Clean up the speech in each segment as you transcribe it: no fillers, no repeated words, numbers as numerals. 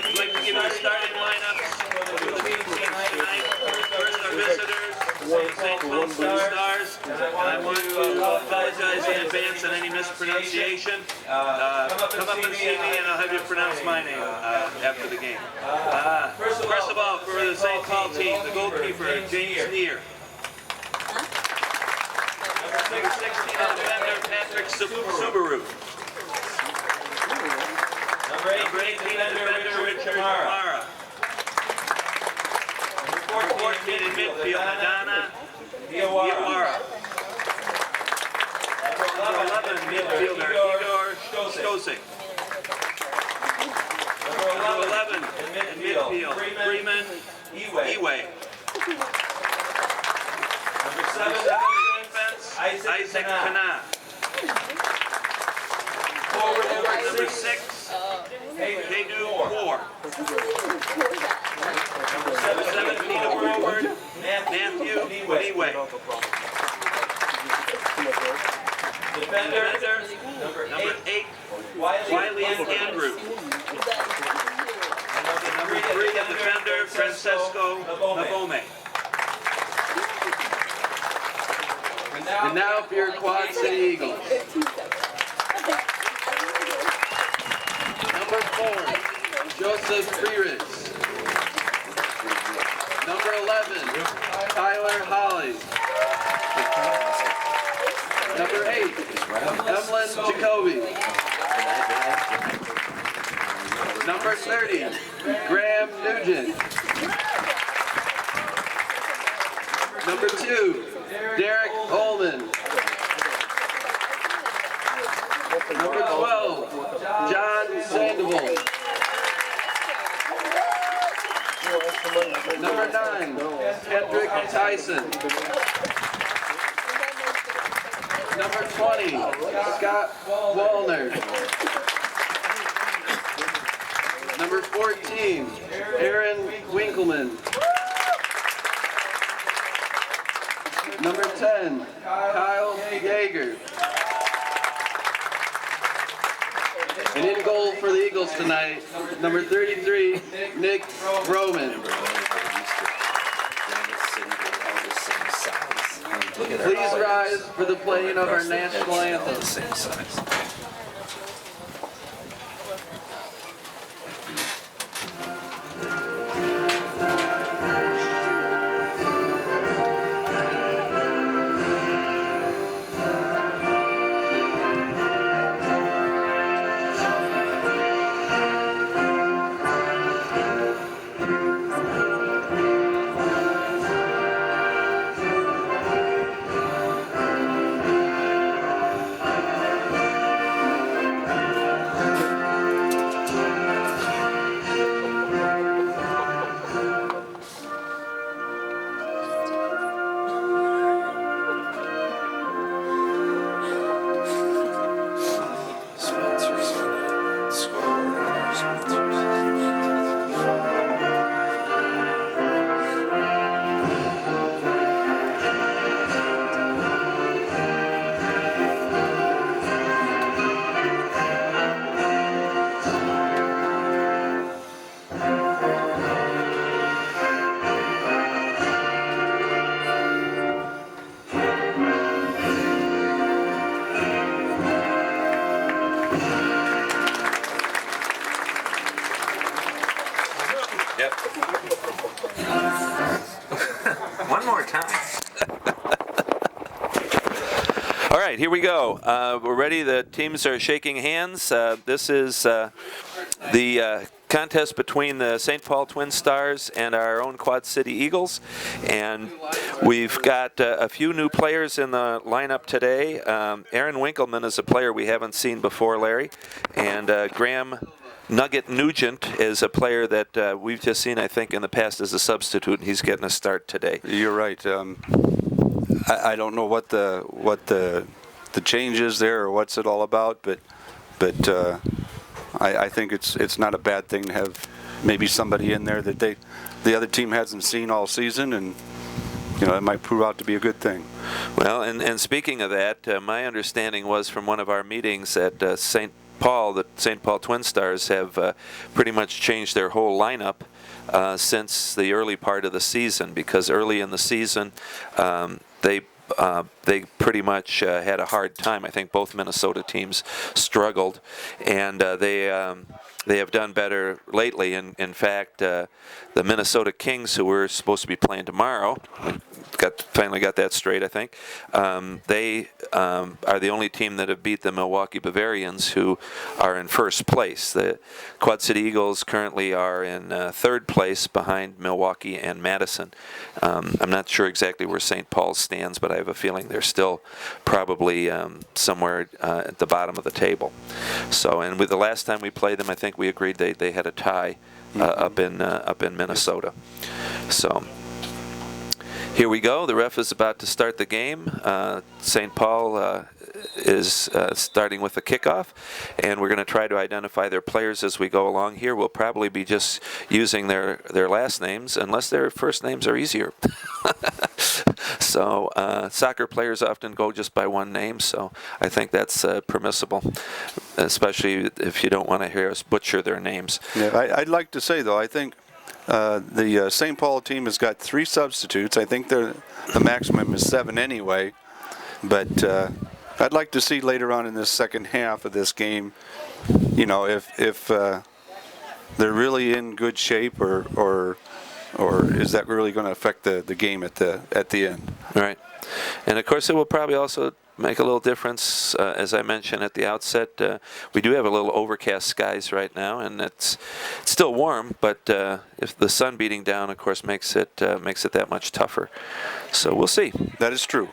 I'd like to give you the starting lineups for the teams tonight. First, our visitors, St. Paul Stars. And I want to apologize in advance on any mispronunciation. Come up and see me, and I'll have you pronounce my name after the game. First of all, for the St. Paul team, the goalkeeper, James Neer. Number 16, defender, Patrick Subaru. Number 18, defender, Richard Mara. Number 14, in midfield, Madonna Diawara. Number 11, midfielder, Igor Skosik. Number 11, in midfield, Freeman Iwe. Number 7, defense, Isaac Kana. Forward, number 6, Kedu Moore. Number 17, forward, Matthew Niwe. Defender, number 8, Wiley Andrew. Number 3, defender, Francesco Nabome. And now for your Quad City Eagles. Number 4, Joseph Freeritz. Number 11, Tyler Holly. Number 8, Emlyn Jacoby. Number 30, Graham Nugent. Number 2, Derek Ullman. Number 12, John Sandoval. Number 9, Kendrick Tyson. Number 20, Scott Wallner. Number 14, Aaron Winkleman. Number 10, Kyle Yeager. And in goal for the Eagles tonight, number 33, Nick Roman. Please rise for the playing of our national anthem. One more time. All right, here we go. We're ready. The teams are shaking hands. This is the contest between the St. Paul Twin Stars and our own Quad City Eagles. And we've got a few new players in the lineup today. Aaron Winkleman is a player we haven't seen before, Larry. And Graham Nugget Nugent is a player that we've just seen, I think, in the past as a substitute, and he's getting a start today. You're right. I don't know what the change is there or what's it all about, but I think it's not a bad thing to have maybe somebody in there that the other team hasn't seen all season, and it might prove out to be a good thing. Well, and speaking of that, my understanding was from one of our meetings that St. Paul, the St. Paul Twin Stars, have pretty much changed their whole lineup since the early part of the season, because early in the season they pretty much had a hard time. I think both Minnesota teams struggled, and they have done better lately. In fact, the Minnesota Kings, who we're supposed to be playing tomorrow, finally got that straight, I think. They are the only team that have beat the Milwaukee Bavarians, who are in first place. The Quad City Eagles currently are in third place behind Milwaukee and Madison. I'm not sure exactly where St. Paul stands, but I have a feeling they're still probably somewhere at the bottom of the table. So, and with the last time we played them, I think we agreed they had a tie up in Minnesota. So. Here we go. The ref is about to start the game. St. Paul is starting with the kickoff, and we're going to try to identify their players as we go along here. We'll probably be just using their last names, unless their first names are easier. So soccer players often go just by one name, so I think that's permissible, especially if you don't want to hear us butcher their names. Yeah, I'd like to say, though, I think the St. Paul team has got 3 substitutes. I think the maximum is 7 anyway. But I'd like to see later on in this second half of this game, you know, if they're really in good shape, or is that really going to affect the game at the end? Right. And of course, it will probably also make a little difference, as I mentioned at the outset. We do have a little overcast skies right now, and it's still warm, but if the sun beating down, of course, makes it that much tougher. So we'll see. That is true.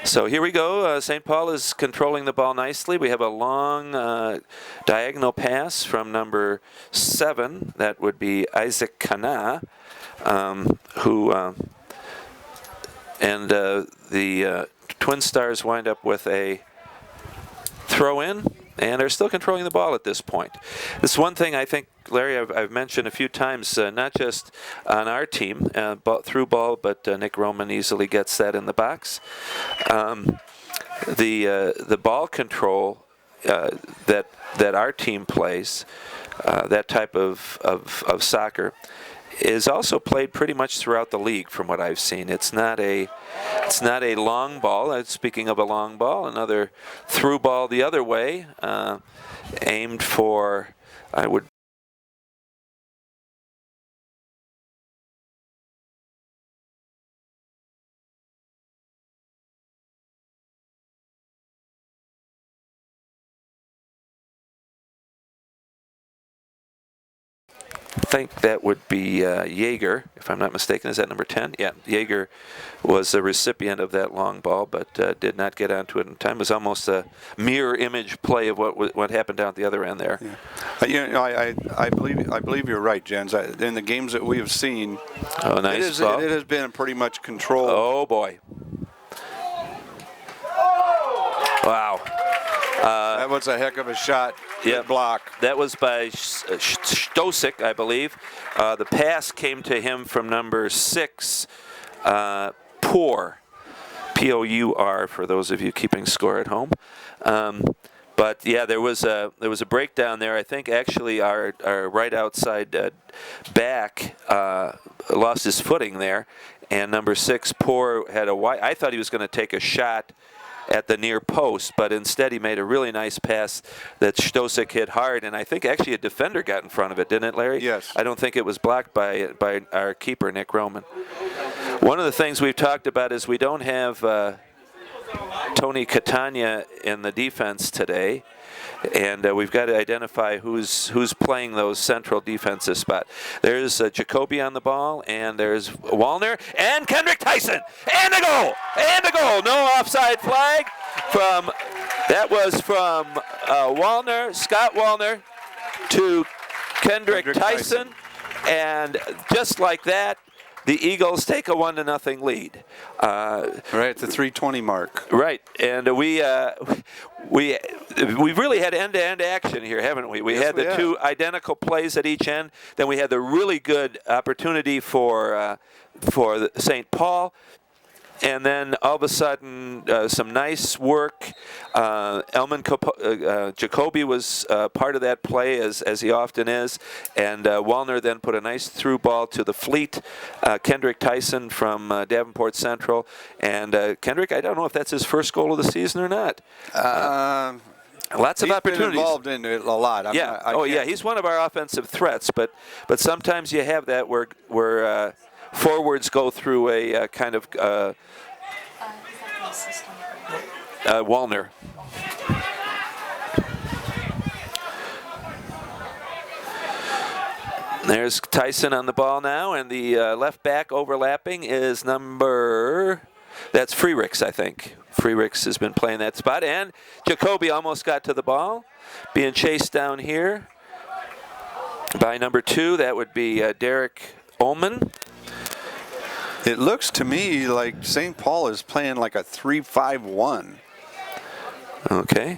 So here we go. St. Paul is controlling the ball nicely. We have a long diagonal pass from number 7. That would be Isaac Kana, and the Twin Stars wind up with a throw-in, and are still controlling the ball at this point. This one thing I think, Larry, I've mentioned a few times, not just on our team, through ball, but Nick Roman easily gets that in the box. The ball control that our team plays, that type of soccer, is also played pretty much throughout the league, from what I've seen. It's not a long ball. Speaking of a long ball, another through ball the other way, aimed for, I would think that would be Yeager, if I'm not mistaken. Is that number 10? Yeah, Yeager was a recipient of that long ball, but did not get onto it in time. It was almost a mirror image play of what happened down at the other end there. Yeah. You know, I believe you're right, Jens. In the games that we have seen, oh, nice ball. It has been pretty much controlled. Oh boy! Wow. That was a heck of a shot. Yep. Block. That was by Stosik, I believe. The pass came to him from number 6, Pour, P-O-U-R, for those of you keeping score at home. But yeah, there was a breakdown there. I think actually our right outside back lost his footing there, and number 6, Pour, had a wide. I thought he was going to take a shot at the near post, but instead he made a really nice pass that Stosik hit hard, and I think actually a defender got in front of it, didn't it, Larry? Yes. I don't think it was blocked by our keeper, Nick Roman. One of the things we've talked about is we don't have Tony Catania in the defense today, and we've got to identify who's playing those central defensive spot. There's Jacoby on the ball, and there's Wallner, and Kendrick Tyson, and a goal! And a goal! No offside flag from Wallner, Scott Wallner, to Kendrick Tyson, and just like that, the Eagles take a 1-0 lead. Right at the 3:20 mark. Right, and we've really had end-to-end action here, haven't we? We had the two identical plays at each end. Then we had the really good opportunity for St. Paul, And then all of a sudden, some nice work. Jacoby was part of that play, as he often is. And Wallner then put a nice through ball to the fleet, Kendrick Tyson from Davenport Central. And Kendrick, I don't know if that's his first goal of the season or not. Lots of opportunities. Been involved in it a lot. He's one of our offensive threats. But sometimes you have that where forwards go through a kind of Wallner. There's Tyson on the ball now, and the left back overlapping is that's Freericks, I think. Freericks has been playing that spot, and Jacoby almost got to the ball, being chased down here by number 2. That would be Derek Ullman. It looks to me like St. Paul is playing like a 3-5-1. Okay.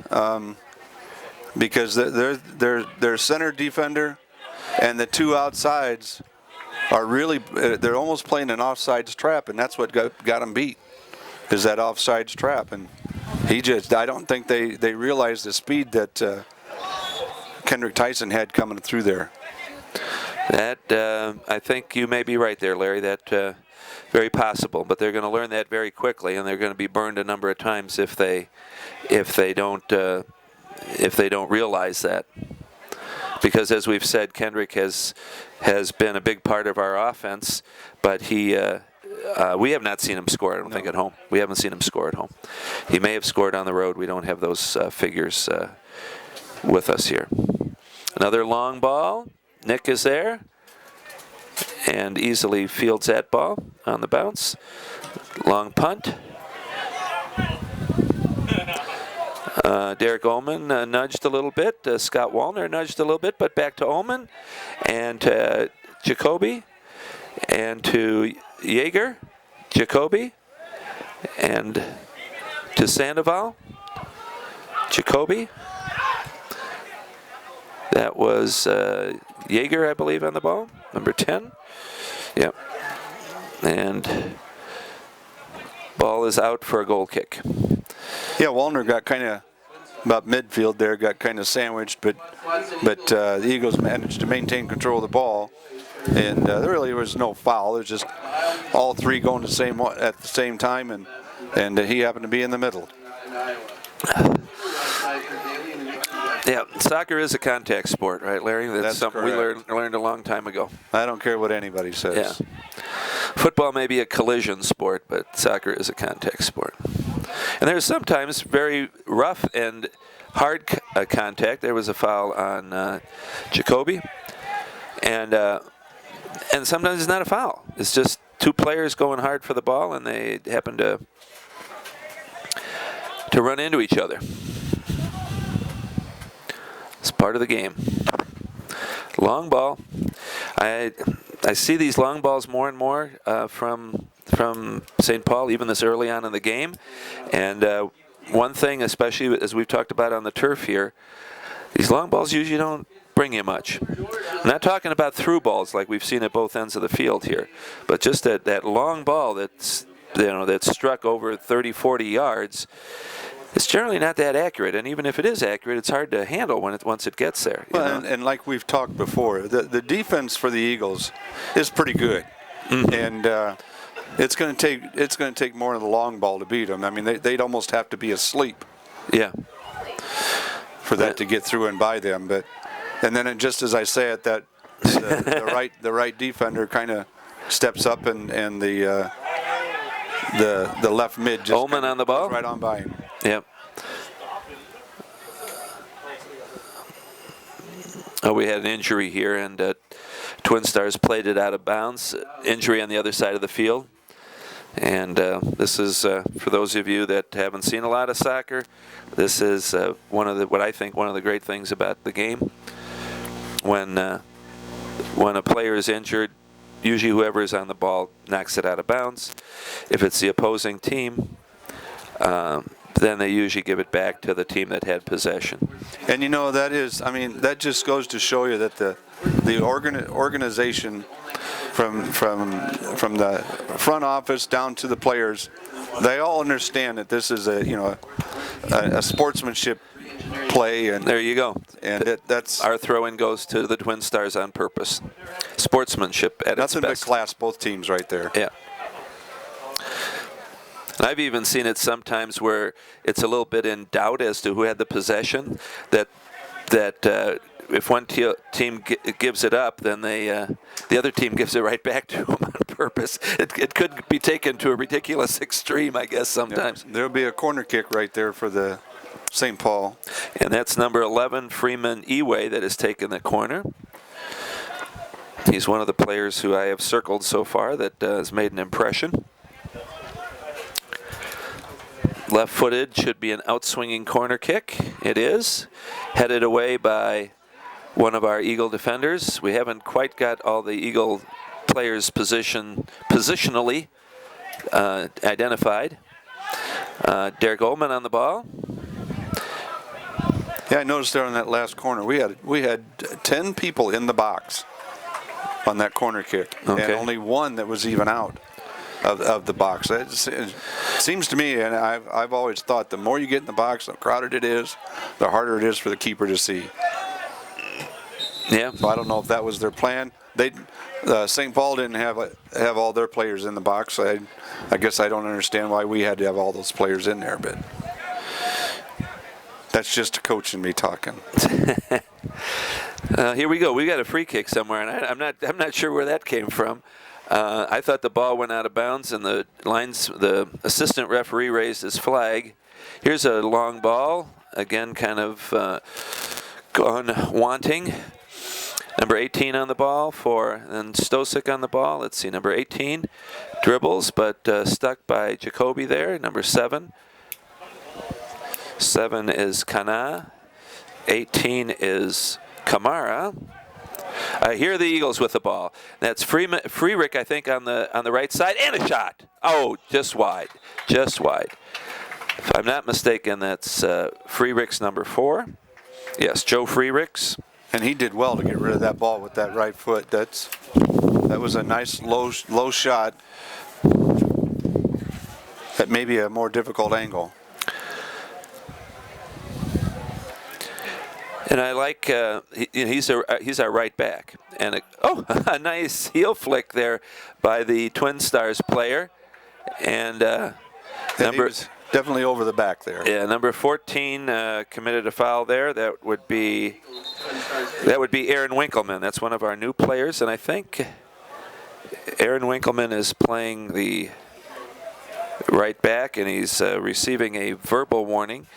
Because their center defender and the 2 outsides are really, they're almost playing an offsides trap, and that's what got them beat, is that offsides trap. And I don't think they realized the speed that Kendrick Tyson had coming through there. That, I think you may be right there, Larry. That very possible, but they're going to learn that very quickly, and they're going to be burned a number of times if they don't realize that. Because as we've said, Kendrick has been a big part of our offense, but we have not seen him score. I don't think at home. We haven't seen him score at home. He may have scored on the road. We don't have those figures with us here. Another long ball. Nick is there and easily fields that ball on the bounce. Long punt. Derek Ullman nudged a little bit. Scott Wallner nudged a little bit, but back to Ullman and to Jacoby and to Yeager. Jacoby and to Sandoval. Jacoby. That was Yeager, I believe, on the ball, number 10. Yep. And ball is out for a goal kick. Yeah, Wallner got kind of about midfield there, got kind of sandwiched, but the Eagles managed to maintain control of the ball, and there really was no foul. It was just all 3 going at the same time, and he happened to be in the middle. Yeah, soccer is a contact sport, right, Larry? That's something correct. we learned a long time ago. I don't care what anybody says. Yeah. Football may be a collision sport, but soccer is a contact sport. And there's sometimes very rough and hard contact. There was a foul on Jacoby, and sometimes it's not a foul. It's just 2 players going hard for the ball, and they happen to run into each other. It's part of the game. Long ball. I see these long balls more and more from St. Paul, even this early on in the game. And one thing, especially as we've talked about on the turf here, these long balls usually don't bring you much. I'm not talking about through balls like we've seen at both ends of the field here, but just that long ball that's struck over 30, 40 yards. It's generally not that accurate, and even if it is accurate, it's hard to handle once it gets there. Well, and like we've talked before, the defense for the Eagles is pretty good, and it's going to take more of the long ball to beat them. I mean, they'd almost have to be asleep. Yeah. For that to get through and by them, and then just as I say it, that the right defender kind of steps up and the left mid just Ullman on the ball, right on by him. Yep. Oh, we had an injury here, and Twin Stars played it out of bounds. Injury on the other side of the field. And this is, for those of you that haven't seen a lot of soccer, this is what I think one of the great things about the game. When a player is injured, usually whoever is on the ball knocks it out of bounds. If it's the opposing team, then they usually give it back to the team that had possession. And that just goes to show you that the organization from the front office down to the players they all understand that this is a sportsmanship play, and There you go. that's Our throw-in goes to the Twin Stars on purpose. Sportsmanship at nothing its but best. class, both teams right there. Yeah. And I've even seen it sometimes where it's a little bit in doubt as to who had the possession. That if one team gives it up, then the other team gives it right back to them on purpose. It could be taken to a ridiculous extreme, I guess, sometimes. There'll be a corner kick right there for the St. Paul. And that's number 11, Freeman Eway, that has taken the corner. He's one of the players who I have circled so far that has made an impression. Left-footed, should be an outswinging corner kick. It is. Headed away by one of our Eagle defenders. We haven't quite got all the Eagle players' positionally identified. Derek Ullman on the ball. Yeah, I noticed there on that last corner, we had 10 people in the box on that corner kick, Okay. and only one that was even out of the box. It seems to me, and I've always thought, the more you get in the box, the crowded it is, the harder it is for the keeper to see. Yeah. So I don't know if that was their plan. St. Paul didn't have all their players in the box. I guess I don't understand why we had to have all those players in there, but that's just a coach and me talking. Here we go. We got a free kick somewhere, and I'm not sure where that came from. I thought the ball went out of bounds, and the assistant referee raised his flag. Here's a long ball, again, kind of gone wanting. Number 18 on the ball and Stosic on the ball. Let's see, number 18 dribbles, but stuck by Jacoby there. Number 7. 7 is Kana. 18 is Kamara. Here are the Eagles with the ball. That's Freerick, I think, on the right side, and a shot. Oh, just wide. If I'm not mistaken, that's Freerick's number 4. Yes, Joe Freericks. And he did well to get rid of that ball with that right foot. That was a nice low shot at maybe a more difficult angle. And I like he's our right back, and a nice heel flick there by the Twin Stars player, and He was definitely over the back there. Yeah, number 14 committed a foul there. That would be Aaron Winkleman. That's one of our new players, and I think Aaron Winkleman is playing the right back, and he's receiving a verbal warning.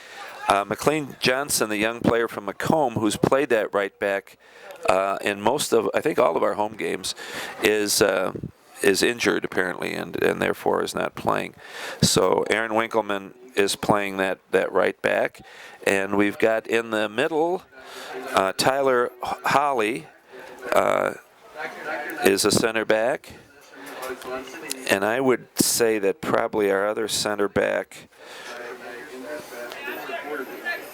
McLean Johnson, the young player from Macomb, who's played that right back in I think all of our home games, is injured apparently, and therefore is not playing. So Aaron Winkleman is playing that right back, and we've got in the middle Tyler Holly is a center back, and I would say that probably our other center back.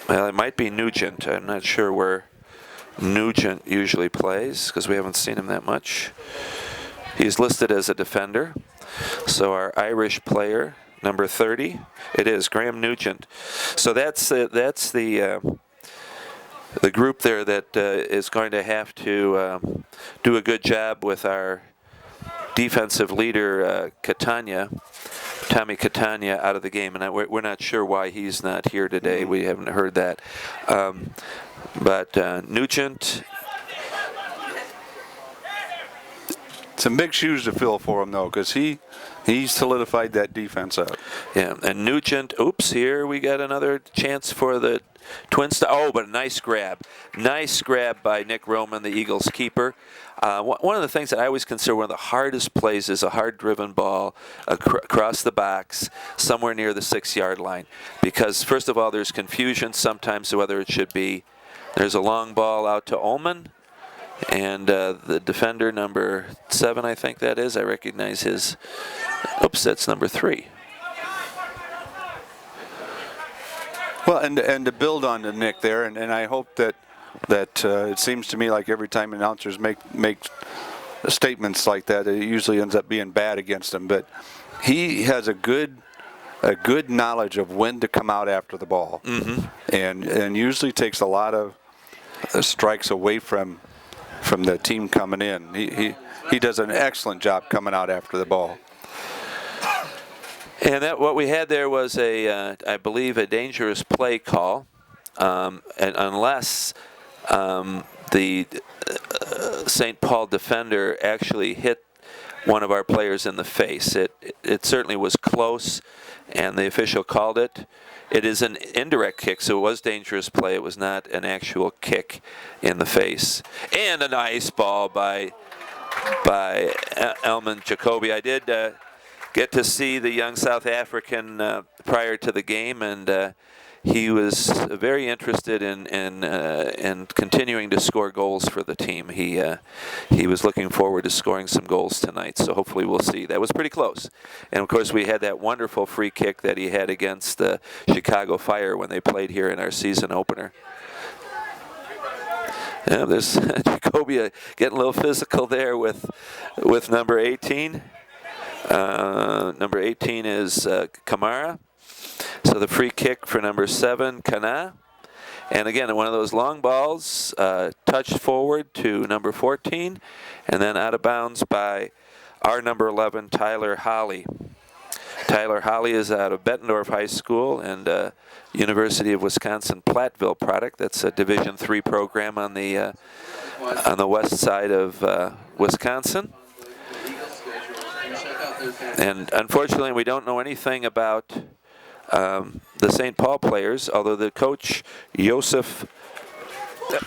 Well, it might be Nugent. I'm not sure where Nugent usually plays because we haven't seen him that much. He's listed as a defender. So our Irish player, number 30, it is Graham Nugent. So that's the group there that is going to have to do a good job with our defensive leader, Tommy Catania, out of the game, and we're not sure why he's not here today. We haven't heard that. But Nugent. Some big shoes to fill for him, though, because he solidified that defense up. Yeah, and Nugent, oops, here we got another chance for the Twin Stars. Oh, but a nice grab. Nice grab by Nick Roman, the Eagles keeper. One of the things that I always consider one of the hardest plays is a hard-driven ball across the box somewhere near the 6-yard line. Because, first of all, there's confusion sometimes whether it should be. There's a long ball out to Ullman. And the defender, number 7, I think that is. I recognize his. Oops, that's number 3. Well, and to build on to Nick there, and I hope that it seems to me like every time announcers make statements like that, it usually ends up being bad against him. But he has a good a good knowledge of when to come out after the ball, and usually takes a lot of strikes away from the team coming in. He does an excellent job coming out after the ball. And what we had there was I believe, a dangerous play call, and unless the St. Paul defender actually hit one of our players in the face. It certainly was close, and the official called it. It is an indirect kick, so it was dangerous play. It was not an actual kick in the face. And a nice ball by Elman Jacoby. I did get to see the young South African prior to the game, and he was very interested in continuing to score goals for the team. He was looking forward to scoring some goals tonight, so hopefully we'll see. That was pretty close. And of course we had that wonderful free kick that he had against the Chicago Fire when they played here in our season opener. Yeah, there's Jacoby getting a little physical there with number 18. Number 18 is Kamara. So the free kick for number 7, Kana. And again, one of those long balls, touched forward to number 14, and then out of bounds by our number 11, Tyler Holly. Tyler Holly is out of Bettendorf High School and University of Wisconsin-Platteville product. That's a Division III program on the west side of Wisconsin. And unfortunately, we don't know anything about the St. Paul players, although the coach, Josef,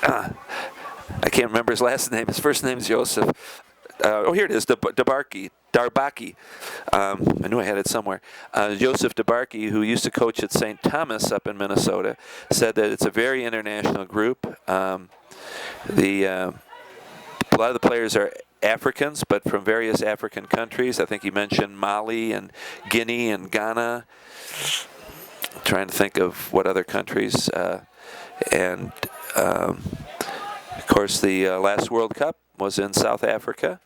I can't remember his last name. His first name is Josef. Here it is, Darbaki. I knew I had it somewhere. Joseph Darbaki, who used to coach at St. Thomas up in Minnesota, said that it's a very international group. A lot of the players are Africans, but from various African countries. I think he mentioned Mali and Guinea and Ghana. I'm trying to think of what other countries. And of course, the last World Cup was in South Africa.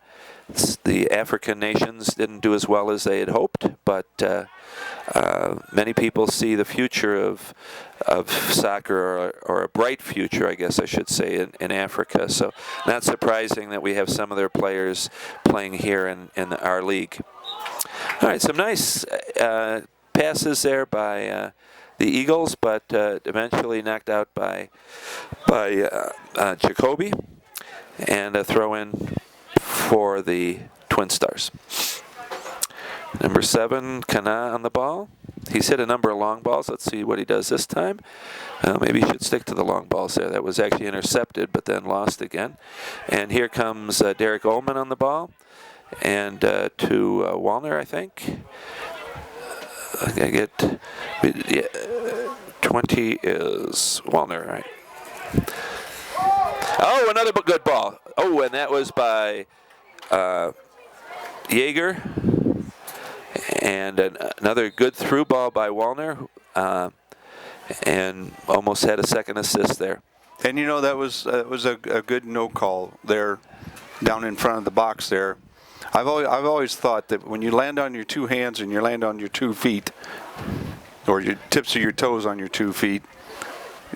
The African nations didn't do as well as they had hoped, but many people see the future of soccer, or a bright future, I guess I should say, in Africa. So not surprising that we have some of their players playing here in our league. All right, some nice passes there by the Eagles, but eventually knocked out by Jacoby, and a throw in for the Twin Stars. Number 7, Kana on the ball. He's hit a number of long balls. Let's see what he does this time. Maybe he should stick to the long balls there. That was actually intercepted, but then lost again. And here comes Derek Ullman on the ball. And to Wallner, I think. I get 20 is Wallner, right? Oh, another good ball. Oh, and that was by Yeager. And another good through ball by Wallner. And almost had a second assist there. And you know, that was a good no call there, down in front of the box there. I've always thought that when you land on your two hands and you land on your 2 feet, or your tips of your toes on your 2 feet,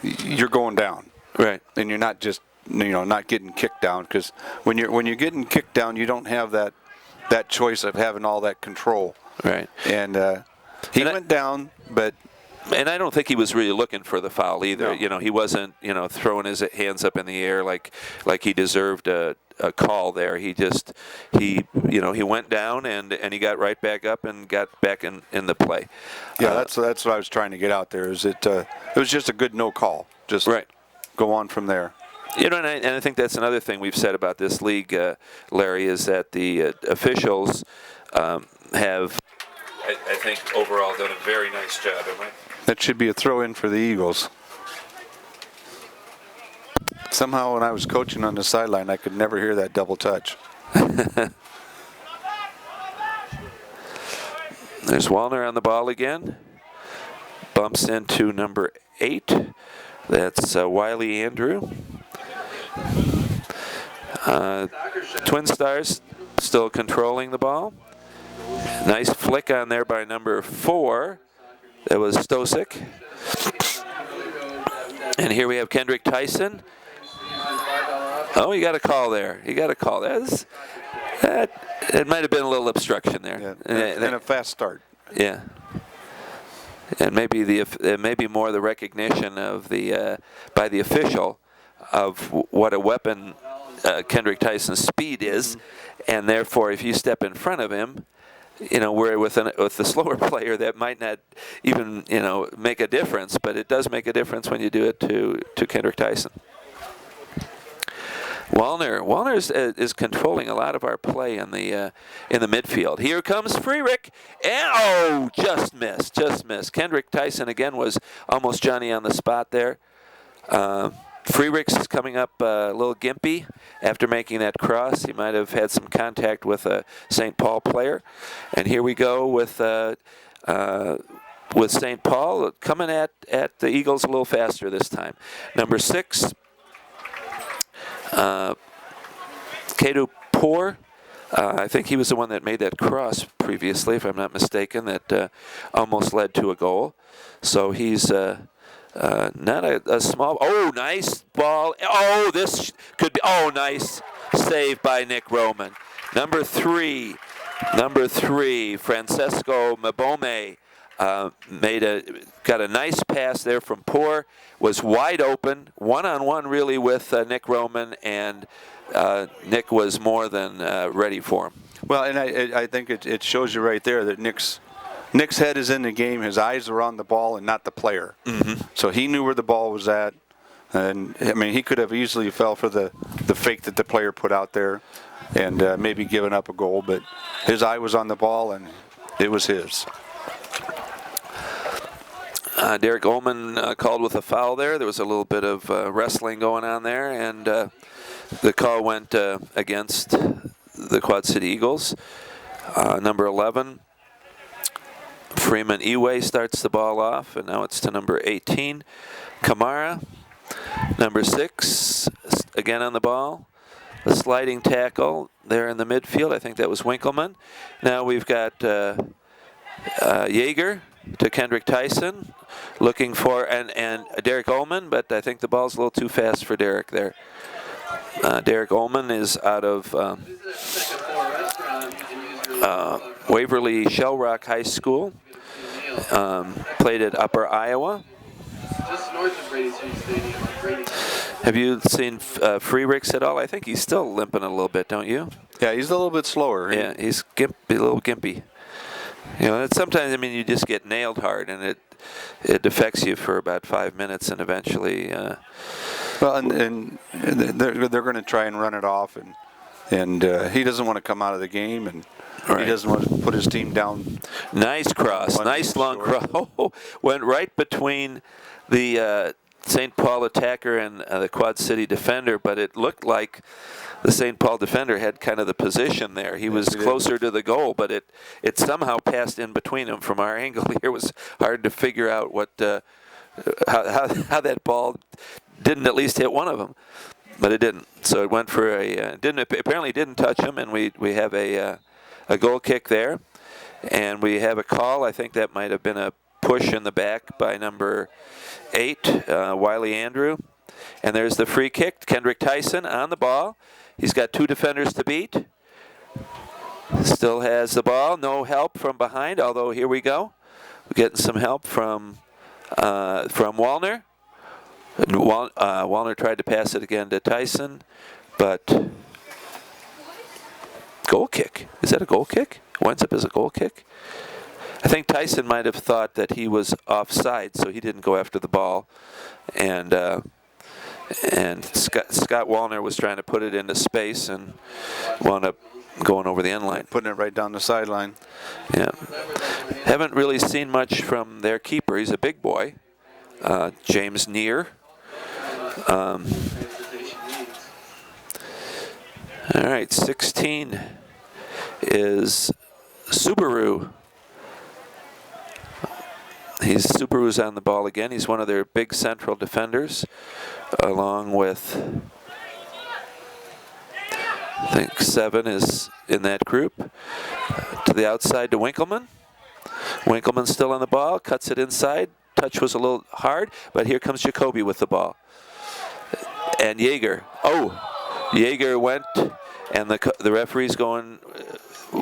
you're going down. Right. And you're not just, not getting kicked down, because when you're getting kicked down, you don't have that choice of having all that control. Right. And he went down, but. And I don't think he was really looking for the foul either. No. He wasn't, throwing his hands up in the air like he deserved a call there. He went down and he got right back up and got back in the play. Yeah, that's what I was trying to get out there. Is it was just a good no call. Just right. Go on from there. And I think that's another thing we've said about this league, Larry, is that the officials have, I think, overall done a very nice job. That should be a throw-in for the Eagles. Somehow when I was coaching on the sideline, I could never hear that double touch. There's Wallner on the ball again. Bumps into number 8. That's Wiley Andrew. Twin Stars still controlling the ball. Nice flick on there by number 4. That was Stosic. And here we have Kendrick Tyson. Oh, you got a call there. You got a call. That it might have been a little obstruction there. Yeah, and a fast start. Yeah. And maybe more the recognition of the by the official of what a weapon Kendrick Tyson's speed is, and therefore if you step in front of him, where with the slower player that might not even make a difference, but it does make a difference when you do it to Kendrick Tyson. Wallner is controlling a lot of our play in the midfield. Here comes Freerick, and just missed. Kendrick Tyson again was almost Johnny on the spot there. Freerick's is coming up a little gimpy after making that cross. He might have had some contact with a St. Paul player, and here we go with St. Paul coming at the Eagles a little faster this time. Number 6. Kedu Poor, I think he was the one that made that cross previously, if I'm not mistaken, that almost led to a goal. So he's not a small. Oh, nice ball. Oh, this could be. Oh, nice save by Nick Roman. Number 3, Francesco Mabome. Got a nice pass there from Poor, was wide open, one-on-one really with Nick Roman, and Nick was more than ready for him. Well, and I think it shows you right there that Nick's head is in the game. His eyes are on the ball and not the player. Mm-hmm. So he knew where the ball was at, and I mean he could have easily fell for the fake that the player put out there, and maybe given up a goal. But his eye was on the ball, and it was his. Derek Ullman called with a foul there. There was a little bit of wrestling going on there, and the call went against the Quad City Eagles. Number 11, Freeman Eway starts the ball off, and now it's to number 18, Kamara. Number 6, again on the ball. A sliding tackle there in the midfield. I think that was Winkleman. Now we've got Yeager to Kendrick Tyson, looking for and Derek Ullman, but I think the ball's a little too fast for Derek there. Derek Ullman is out of Waverly Shell Rock High School. Played at Upper Iowa. Have you seen Freericks at all? I think he's still limping a little bit, don't you? Yeah, he's a little bit slower. Yeah, he's a little gimpy. Sometimes, you just get nailed hard, and it affects you for about 5 minutes, and eventually. Well, and they're going to try and run it off, and he doesn't want to come out of the game, and right. He doesn't want to put his team down. Nice cross, nice long cross. Oh, went right between the St. Paul attacker and the Quad City defender, but it looked like the St. Paul defender had kind of the position there. He was closer to the goal, but it somehow passed in between them. From our angle here, it was hard to figure out what how that ball didn't at least hit one of them, but it didn't. So it went for apparently didn't touch him, and we have a goal kick there, and we have a call. I think that might have been a push in the back by number 8, Wiley Andrew, and there's the free kick. Kendrick Tyson on the ball. He's got 2 defenders to beat. Still has the ball. No help from behind, although here we go. We're getting some help from Wallner. Wallner tried to pass it again to Tyson, but goal kick. Is that a goal kick? Winds up as a goal kick? I think Tyson might have thought that he was offside, so he didn't go after the ball. And Scott Wallner was trying to put it into space and wound up going over the end line. Putting it right down the sideline. Yeah. Haven't really seen much from their keeper. He's a big boy, James Neer. All right, 16 is Subaru. Subaru's on the ball again. He's one of their big central defenders, along with, I think 7 is in that group. To the outside to Winkleman. Winkleman still on the ball, cuts it inside. Touch was a little hard, but here comes Jacoby with the ball. And Yeager. Oh, Yeager went, and the referee's going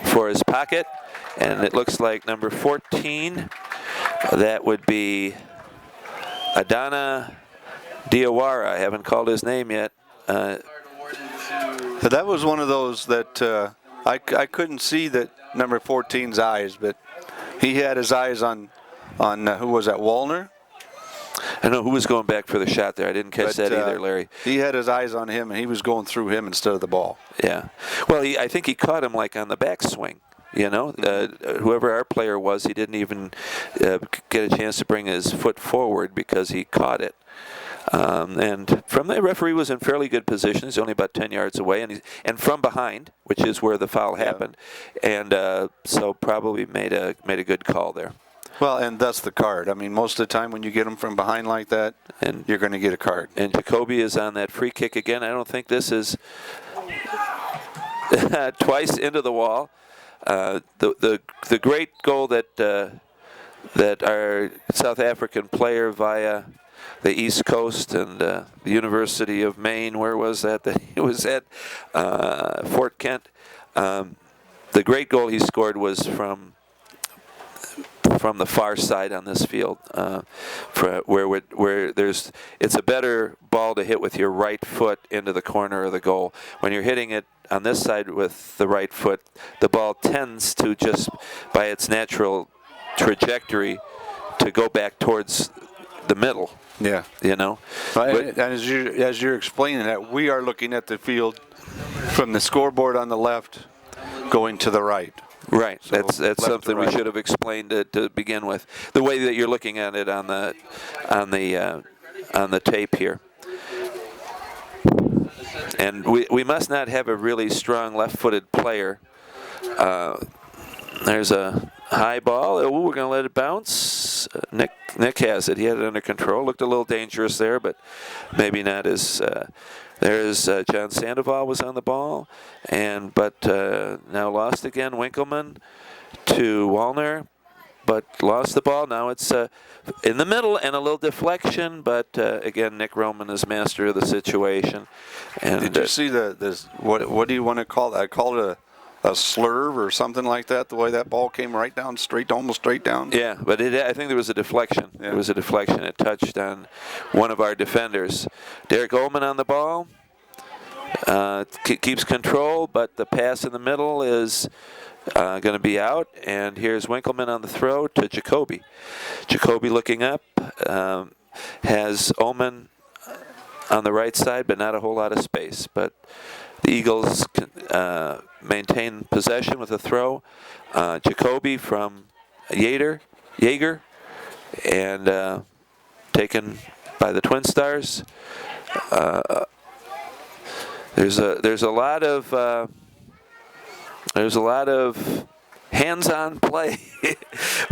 for his pocket, and it looks like number 14. That would be Adana Diawara. I haven't called his name yet. That was one of those that I couldn't see that number 14's eyes, but he had his eyes on who was that, Wallner? I don't know who was going back for the shot there. I didn't catch that either, Larry. He had his eyes on him, and he was going through him instead of the ball. Yeah. Well, I think he caught him like on the backswing. You know, whoever our player was, he didn't even get a chance to bring his foot forward because he caught it. And from the referee was in fairly good position. He's only about 10 yards away, and from behind, which is where the foul happened, and so probably made a good call there. Well, and that's the card. I mean, most of the time when you get them from behind like that, And you're going to get a card. And Jacoby is on that free kick again. I don't think this is twice into the wall. The great goal that our South African player via the East Coast and the University of Maine, where was that he was at? Fort Kent. The great goal he scored was from the far side on this field, where it's a better ball to hit with your right foot into the corner of the goal. When you're hitting it on this side with the right foot, the ball tends to, just by its natural trajectory, to go back towards the middle. Yeah. You know. And as you're explaining that, we are looking at the field from the scoreboard on the left, going to the right. Right. So that's something we right. should have explained to begin with. The way that you're looking at it on the tape here. And we must not have a really strong left-footed player. There's a high ball. Oh, we're going to let it bounce. Nick has it. He had it under control. Looked a little dangerous there, but maybe not as. There's John Sandoval was on the ball, but now lost again. Winkleman to Wallner, but lost the ball. Now it's in the middle and a little deflection, but again, Nick Roman is master of the situation. And did you see this? What do you want to call that? I call it a slurve or something like that. The way that ball came right down, almost straight down. Yeah, but I think there was a deflection. Yeah. It was a deflection. It touched on one of our defenders. Derek Ullman on the ball. Keeps control, but the pass in the middle is going to be out. And here's Winkleman on the throw to Jacoby. Jacoby looking up, has Ullman on the right side, but not a whole lot of space. But the Eagles maintain possession with a throw. Jacoby from Yeager, and taken by the Twin Stars. There's a lot of hands-on play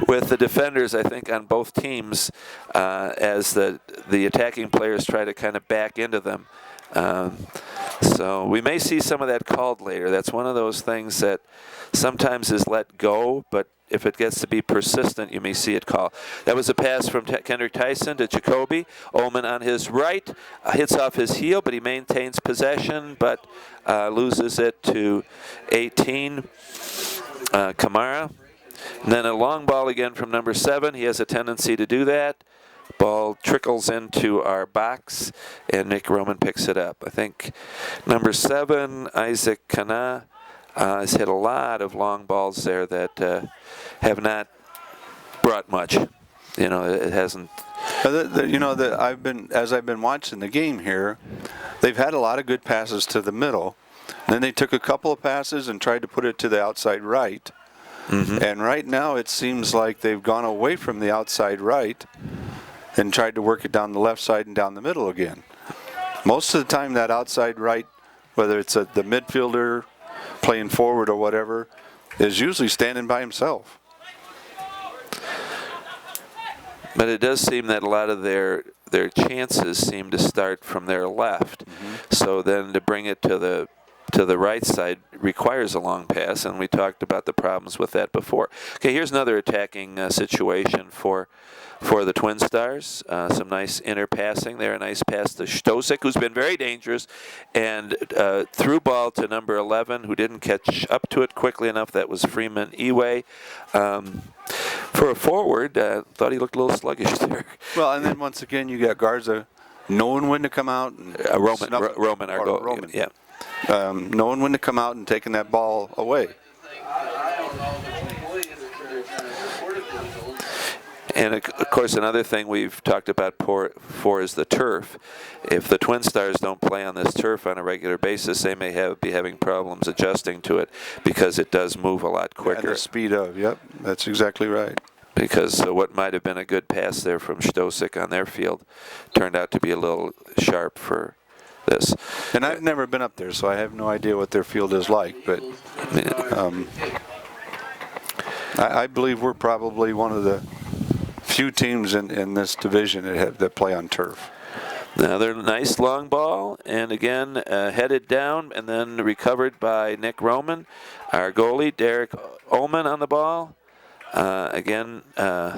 with the defenders, I think, on both teams, as the attacking players try to kind of back into them. So we may see some of that called later. That's one of those things that sometimes is let go, but if it gets to be persistent, you may see it called. That was a pass from Kendrick Tyson to Jacoby. Ullman on his right, hits off his heel, but he maintains possession, but loses it to 18, Kamara. And then a long ball again from number 7. He has a tendency to do that. Ball trickles into our box, and Nick Roman picks it up. I think number 7, Isaac Kana, has hit a lot of long balls there that have not brought much. You know, it hasn't. As I've been watching the game here, they've had a lot of good passes to the middle. Then they took a couple of passes and tried to put it to the outside right. Mm-hmm. And right now it seems like they've gone away from the outside right and tried to work it down the left side and down the middle again. Most of the time that outside right, whether it's the midfielder playing forward or whatever, is usually standing by himself. But it does seem that a lot of their chances seem to start from their left. Mm-hmm. So then to bring it to to the right side requires a long pass, and we talked about the problems with that before. Okay, here's another attacking situation for the Twin Stars. Some nice inner passing there, a nice pass to Stosik, who's been very dangerous, and through ball to number 11, who didn't catch up to it quickly enough. That was Freeman Eway. For a forward, thought he looked a little sluggish there. Well, and then once again, you got Garza knowing when to come out. And Roman, our goal. Roman. Yeah. Knowing when to come out and taking that ball away. And of course, another thing we've talked about before is the turf. If the Twin Stars don't play on this turf on a regular basis, they may be having problems adjusting to it because it does move a lot quicker. And the speed of, yep, that's exactly right. Because what might have been a good pass there from Stosik on their field turned out to be a little sharp for this. And I've never been up there, so I have no idea what their field is like. But I believe we're probably one of the few teams in this division that play on turf. Another nice long ball, and again headed down and then recovered by Nick Roman. Our goalie, Derek Ullman, on the ball. Again, a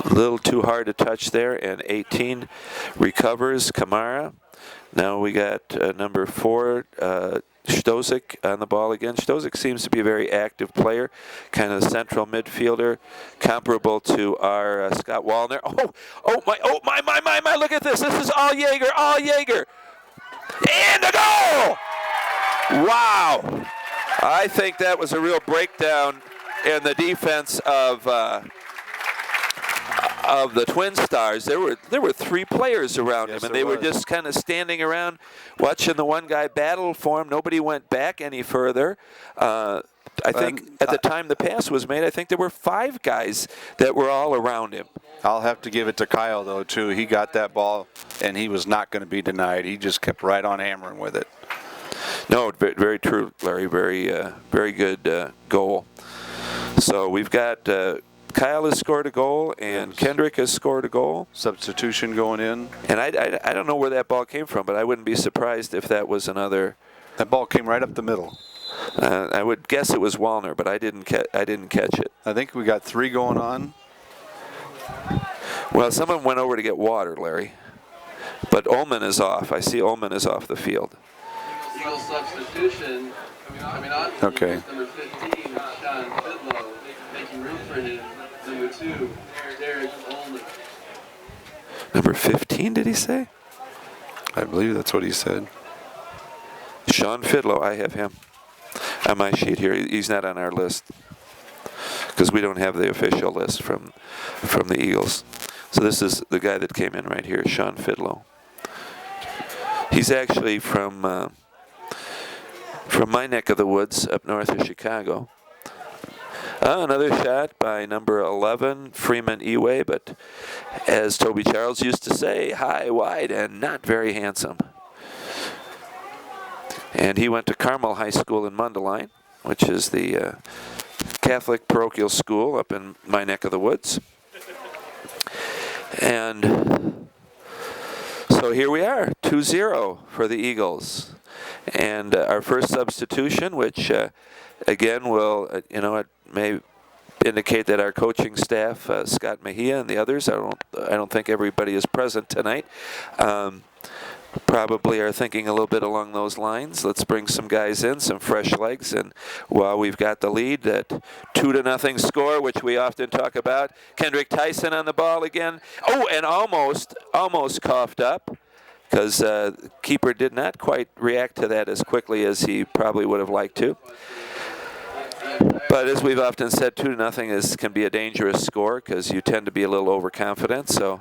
little too hard to touch there, and 18 recovers Kamara. Now we got number 4, Stosik on the ball again. Stosik seems to be a very active player, kind of central midfielder, comparable to our Scott Wallner. Oh my, look at this. This is all Jaeger. And a goal! Wow. I think that was a real breakdown in the defense of the Twin Stars. There were 3 players around him, and they were just kind of standing around watching the one guy battle for him. Nobody went back any further. I think at the time the pass was made, I think there were 5 guys that were all around him. I'll have to give it to Kyle, though, too. He got that ball, and he was not going to be denied. He just kept right on hammering with it. No, very true, Larry. Very good goal. So we've got Kyle has scored a goal, and Kendrick has scored a goal. Substitution going in. And I don't know where that ball came from, but I wouldn't be surprised if that was another. That ball came right up the middle. I would guess it was Wallner, but I didn't catch it. I think we got 3 going on. Well, someone went over to get water, Larry. But Ullman is off. I see Ullman is off the field. Eagle substitution coming on. Okay. Number 15, Sean Fidlow, making room for him. Number 2, Derek Ullman. Number 15, did he say? I believe that's what he said. Sean Fidlow, I have him on my sheet here. He's not on our list because we don't have the official list from the Eagles. So this is the guy that came in right here, Sean Fidlow. He's actually from my neck of the woods up north of Chicago. Another shot by number 11, Freeman Eway, but as Toby Charles used to say, high, wide, and not very handsome. And he went to Carmel High School in Mundelein, which is the Catholic parochial school up in my neck of the woods. And so here we are, 2-0 for the Eagles. And our first substitution, which again will, it may indicate that our coaching staff, Scott Mejia and the others, I don't think everybody is present tonight, probably are thinking a little bit along those lines. Let's bring some guys in, some fresh legs, and while we've got the lead, that 2-0 score, which we often talk about. Kendrick Tyson on the ball again. Oh, and almost coughed up, because keeper did not quite react to that as quickly as he probably would have liked to. But as we've often said, 2-0 can be a dangerous score because you tend to be a little overconfident. So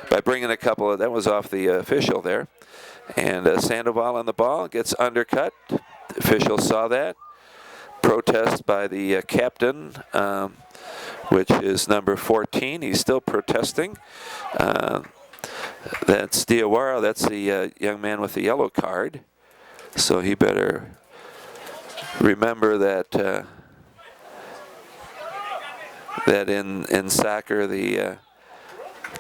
by bringing a couple of, that was off the official there. And Sandoval on the ball gets undercut. The official saw that. Protest by the captain, which is number 14. He's still protesting. That's Diawara. That's the young man with the yellow card. So he better remember that that in soccer the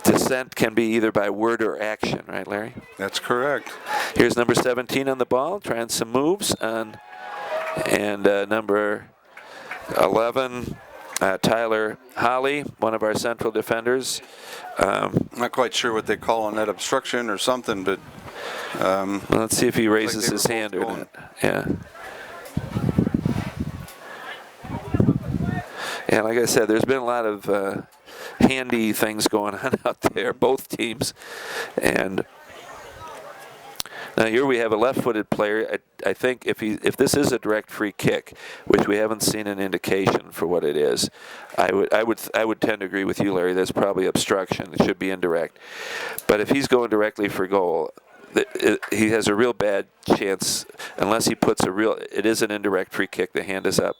dissent can be either by word or action, right, Larry? That's correct. Here's number 17 on the ball, trying some moves and number 11, Tyler Holly, one of our central defenders. I'm not quite sure what they call on that, obstruction or something, but Well, let's see if he raises they his were hand both or going. not. Yeah. And like I said, there's been a lot of handy things going on out there, both teams. And now here we have a left-footed player. I think if this is a direct free kick, which we haven't seen an indication for what it is, I would tend to agree with you, Larry. That's probably obstruction. It should be indirect. But if he's going directly for goal, he has a real bad chance unless he puts it is an indirect free kick. The hand is up.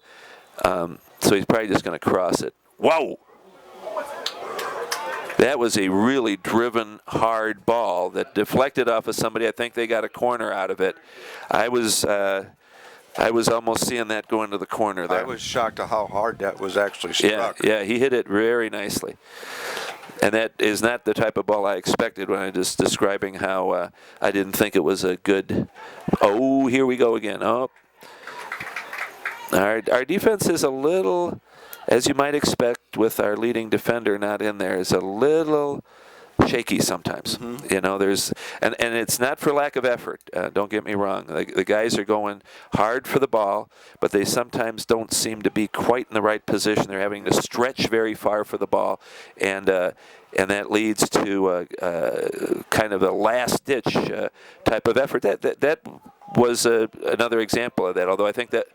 So he's probably just going to cross it. Whoa! That was a really driven, hard ball that deflected off of somebody. I think they got a corner out of it. I was almost seeing that go into the corner there. I was shocked at how hard that was actually struck. Yeah, he hit it very nicely. And that is not the type of ball I expected when I was describing how I didn't think it was a good. Oh, here we go again. Oh. Our defense is a little, as you might expect with our leading defender not in there, is a little shaky sometimes. Mm-hmm. You know, and it's not for lack of effort. Don't get me wrong. The guys are going hard for the ball, but they sometimes don't seem to be quite in the right position. They're having to stretch very far for the ball, and that leads to kind of a last-ditch type of effort. That was another example of that. Although I think that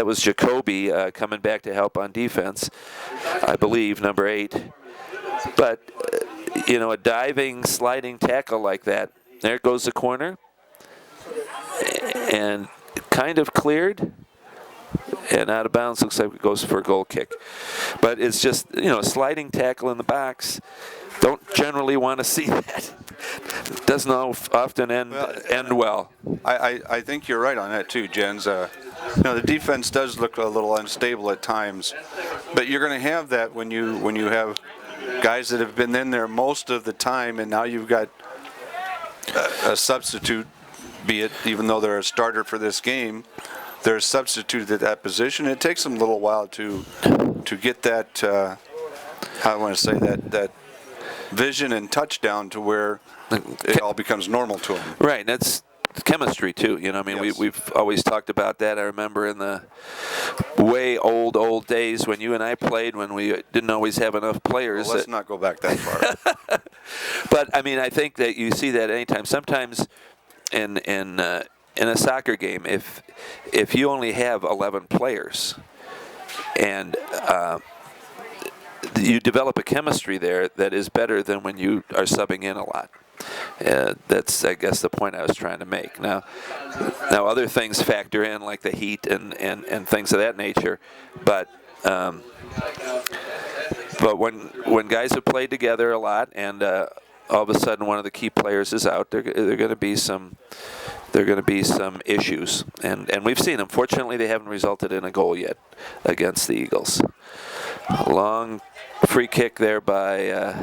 was Jacoby coming back to help on defense, I believe, number 8. But, a diving, sliding tackle like that, there goes the corner, and kind of cleared, and out of bounds. Looks like it goes for a goal kick. But it's just, a sliding tackle in the box. Don't generally want to see that. It doesn't often end well. I think you're right on that too, Jens. The defense does look a little unstable at times, but you're going to have that when you have guys that have been in there most of the time, and now you've got a substitute, be it even though they're a starter for this game, they're a substitute at that position. It takes them a little while to get that, how I want to say that vision and touchdown to where it all becomes normal to them. Right, that's chemistry too. Yes. We've always talked about that. I remember in the way old days when you and I played, when we didn't always have enough players. Well, let's not go back that far. But I think that you see that anytime. Sometimes in a soccer game, if you only have 11 players and you develop a chemistry there that is better than when you are subbing in a lot. That's, I guess, the point I was trying to make. Now other things factor in, like the heat and things of that nature. But when guys have played together a lot and all of a sudden one of the key players is out, there are going to be some issues, and we've seen them. Fortunately, they haven't resulted in a goal yet against the Eagles. A long free kick there by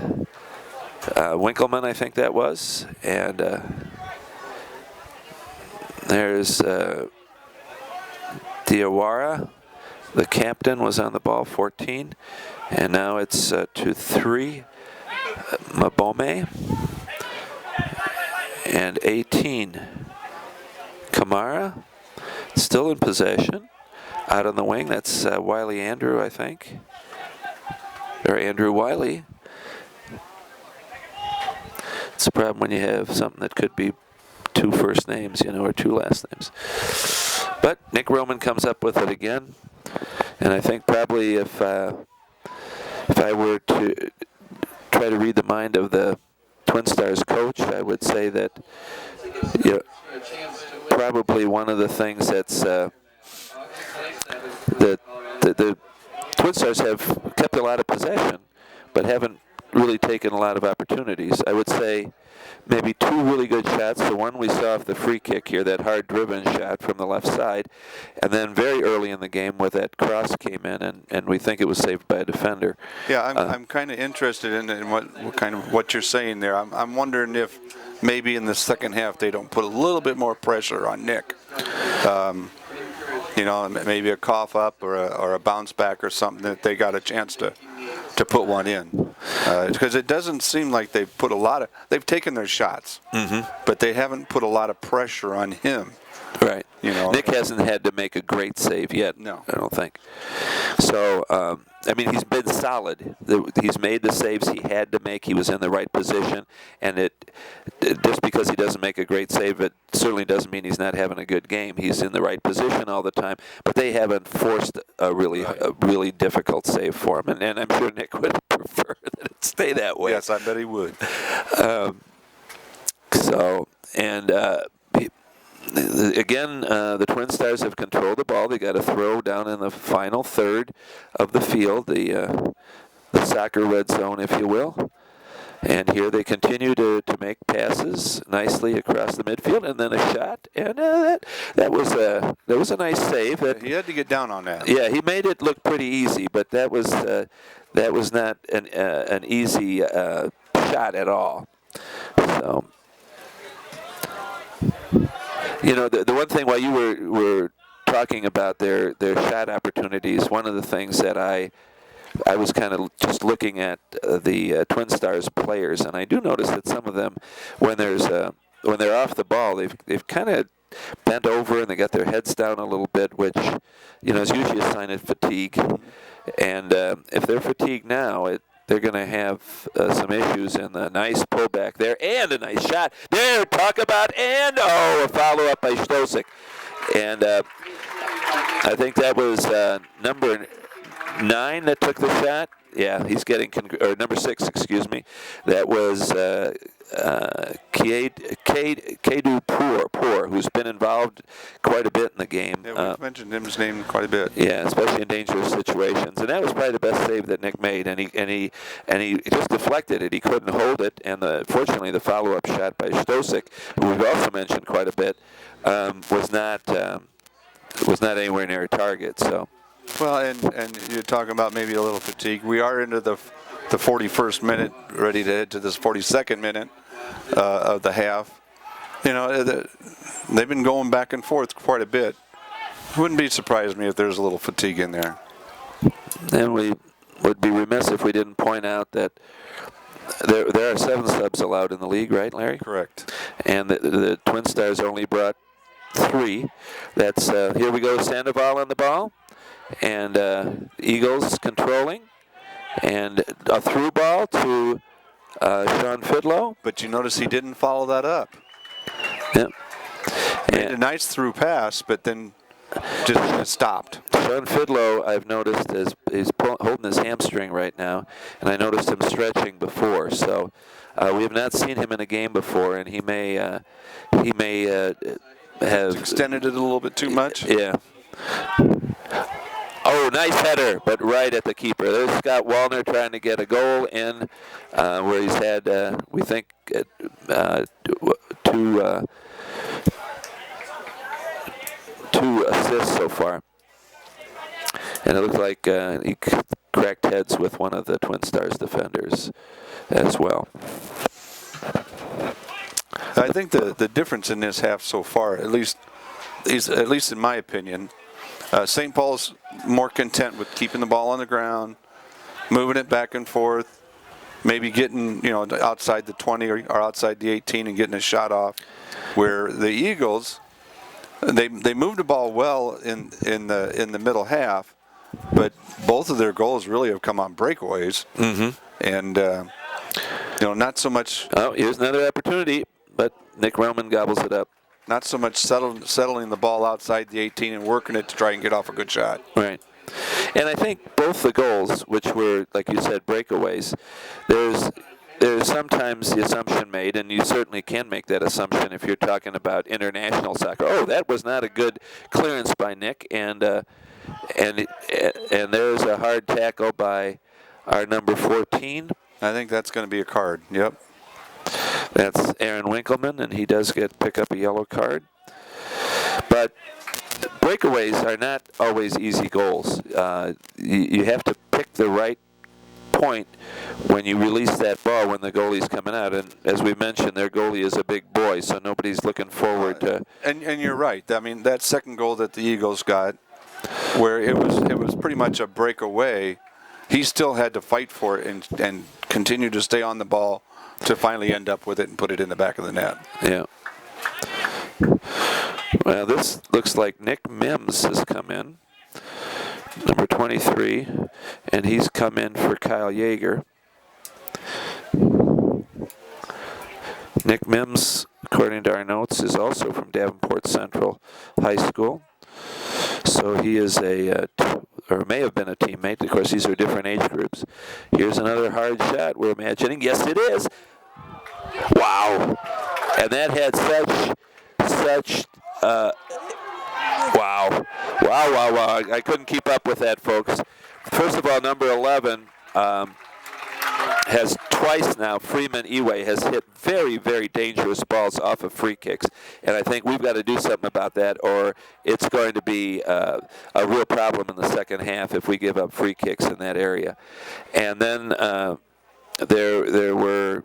Winkleman, I think that was, and there's Diawara, the captain, was on the ball, 14, and now it's 2-3, Mabome, and 18, Kamara, still in possession, out on the wing. That's Wiley Andrew, I think, or Andrew Wiley. It's a problem when you have something that could be 2 first names, or 2 last names. But Nick Roman comes up with it again, and I think probably if I were to try to read the mind of the Twin Stars coach, I would say that probably one of the things that's that the Twin Stars have kept a lot of possession, but haven't really taken a lot of opportunities. I would say maybe two really good shots. The one we saw off the free kick here, that hard-driven shot from the left side, and then very early in the game where that cross came in, and we think it was saved by a defender. Yeah, I'm kind of interested in what you're saying there. I'm wondering if maybe in the second half they don't put a little bit more pressure on Nick. Maybe a cough up or a bounce back or something that they got a chance to put one in, because it doesn't seem like they've put they've taken their shots, but they haven't put a lot of pressure on him. Right. Nick hasn't had to make a great save yet. No, I don't think. So, he's been solid. He's made the saves he had to make. He was in the right position, and just because he doesn't make a great save, it certainly doesn't mean he's not having a good game. He's in the right position all the time, but they haven't forced a really difficult save for him, and I'm sure Nick would prefer that it stay that way. Yes, I bet he would. Again, the Twin Stars have controlled the ball. They got a throw down in the final third of the field, the soccer red zone, if you will. And here they continue to make passes nicely across the midfield, and then a shot, and that was a nice save. He had to get down on that. Yeah, he made it look pretty easy, but that was not an easy shot at all. So. The one thing while you were talking about their shot opportunities, one of the things that I was kind of just looking at the Twin Stars players, and I do notice that some of them, when they're off the ball, they've kind of bent over and they got their heads down a little bit, which is usually a sign of fatigue. And if they're fatigued now, they're going to have some issues. In the nice pullback there, and a nice shot there. Talk about a follow-up by Stosik. And I think that was number 9 that took the shot. Yeah, he's getting or number 6, excuse me. That was Kedu Poor, who's been involved quite a bit in the game. Yeah, we've mentioned his name quite a bit. Yeah, especially in dangerous situations, and that was probably the best save that Nick made. And he just deflected it. He couldn't hold it, and fortunately, the follow-up shot by Stosik, who we've also mentioned quite a bit, was not anywhere near a target. So. Well, and you're talking about maybe a little fatigue. We are into the 41st minute, ready to head to this 42nd minute of the half. They've been going back and forth quite a bit. Wouldn't be surprised me if there's a little fatigue in there. And we would be remiss if we didn't point out that there are 7 subs allowed in the league, right, Larry? Correct. And the Twin Stars only brought 3. That's here we go, Sandoval on the ball. And Eagles controlling, and a through ball to Sean Fidlow. But you notice he didn't follow that up. Yep. Made a nice through pass, but then just stopped. Sean Fidlow, I've noticed, is holding his hamstring right now, and I noticed him stretching before. So we have not seen him in a game before, and he may have extended it a little bit too much. Yeah. Oh, nice header, but right at the keeper. There's Scott Wallner trying to get a goal in, where he's had, we think, 2 assists so far. And it looks like he cracked heads with one of the Twin Stars defenders as well. I think the difference in this half so far, at least in my opinion, St. Paul's more content with keeping the ball on the ground, moving it back and forth, maybe getting outside the 20 or outside the 18 and getting a shot off. Where the Eagles, they moved the ball well in the middle half, but both of their goals really have come on breakaways, and not so much. Oh, here's another opportunity, but Nick Roman gobbles it up. Not so much settling the ball outside the 18 and working it to try and get off a good shot. Right. And I think both the goals, which were, like you said, breakaways, there's sometimes the assumption made, and you certainly can make that assumption if you're talking about international soccer. Oh, that was not a good clearance by Nick, and there's a hard tackle by our number 14. I think that's going to be a card. Yep. That's Aaron Winkleman, and he does pick up a yellow card. But breakaways are not always easy goals. You have to pick the right point when you release that ball when the goalie's coming out. And as we mentioned, their goalie is a big boy, so nobody's looking forward to. And you're right. I mean, that second goal that the Eagles got, where it was pretty much a breakaway, he still had to fight for it and continue to stay on the ball to finally end up with it and put it in the back of the net. Yeah. Well, this looks like Nick Mims has come in, number 23, and he's come in for Kyle Yeager. Nick Mims, according to our notes, is also from Davenport Central High School. So he is or may have been a teammate. Of course, these are different age groups. Here's another hard shot, we're imagining. Yes, it is. Wow. And that had such, wow. I couldn't keep up with that, folks. First of all, number 11 has twice now, Freeman Eway has hit very, very dangerous balls off of free kicks. And I think we've got to do something about that, or it's going to be a real problem in the second half if we give up free kicks in that area. And then there were...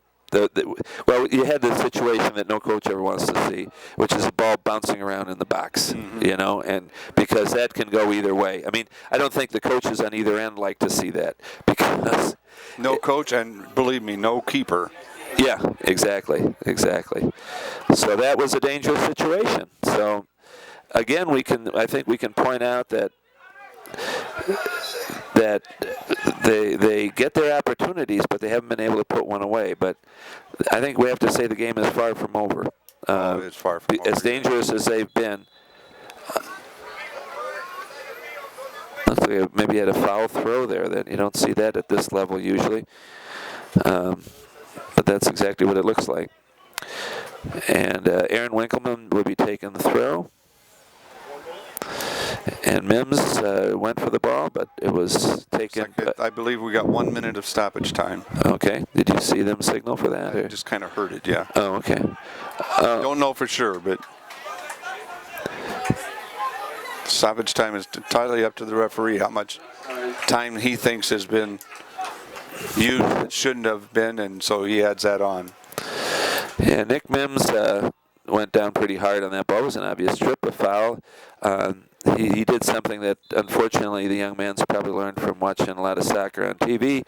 well, you had the situation that no coach ever wants to see, which is a ball bouncing around in the box, you know, and because that can go either way. I mean, I don't think the coaches on either end like to see that because... No coach, and believe me, no keeper. Yeah, exactly. So that was a dangerous situation. So, again, I think we can point out that they get their opportunities, but they haven't been able to put one away. But I think we have to say the game is far from over. It's far from over. As dangerous as they've been. Looks like maybe had a foul throw there. That you don't see that at this level usually. But that's exactly what it looks like. And Aaron Winkleman will be taking the throw. And Mims went for the ball, but it was taken. I believe we got 1 minute of stoppage time. Okay. Did you see them signal for that? I just kind of heard it, yeah. Oh, okay. Don't know for sure, but stoppage time is entirely up to the referee. How much time he thinks has been used that shouldn't have been, and so he adds that on. Yeah, Nick Mims went down pretty hard on that ball. It was an obvious trip, a foul. He did something that, unfortunately, the young man's probably learned from watching a lot of soccer on TV.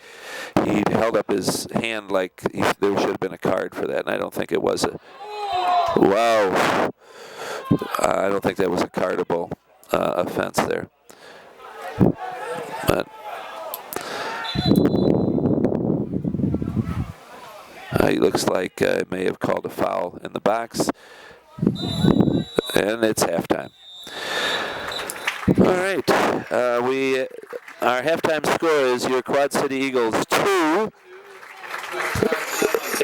He held up his hand like there should have been a card for that, and I don't think it was a... Wow. I don't think that was a cardable offense there. But he looks like may have called a foul in the box. And it's halftime. All right. Our halftime score is your Quad City Eagles 2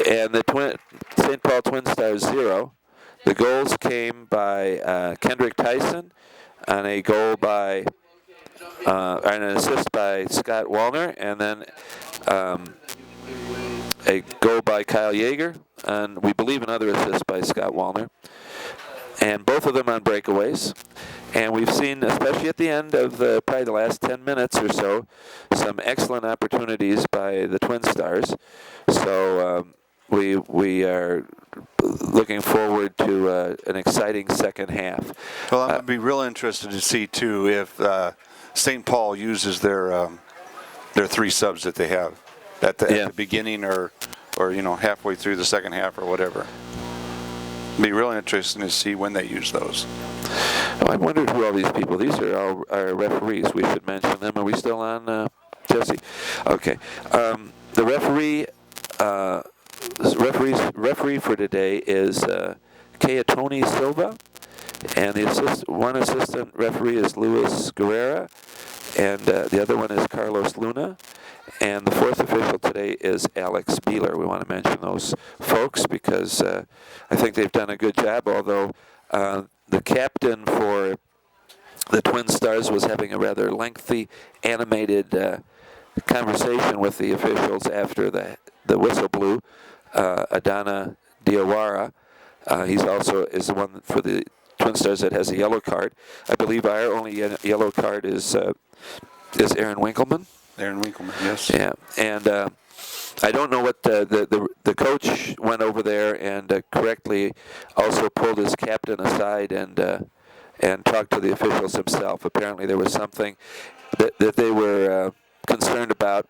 and the St. Paul Twin Stars 0. The goals came by Kendrick Tyson on a goal by an assist by Scott Wallner, and then a goal by Kyle Yeager, and we believe another assist by Scott Wallner, and both of them on breakaways. And we've seen, especially at the end of probably the last 10 minutes or so, some excellent opportunities by the Twin Stars. So we are looking forward to an exciting second half. Well, I'm going to be real interested to see, too, if St. Paul uses their 3 subs that they have at the beginning or halfway through the second half or whatever. It'll be really interesting to see when they use those. Oh, I wondered who all these people. These are all our referees. We should mention them. Are we still on, Jesse? Okay. The referee for today is Keatoni Silva, and the one assistant referee is Luis Guerrera, and the other one is Carlos Luna, and the fourth official today is Alex Beeler. We want to mention those folks because I think they've done a good job, although the captain for the Twin Stars was having a rather lengthy animated conversation with the officials after the whistle blew. Adana Diawara, he's also is the one for the Twin Stars that has a yellow card. I believe our only yellow card is Aaron Winkleman. Aaron Winkleman, yes. Yeah, and I don't know what the coach went over there and correctly also pulled his captain aside and talked to the officials himself. Apparently there was something that they were concerned about.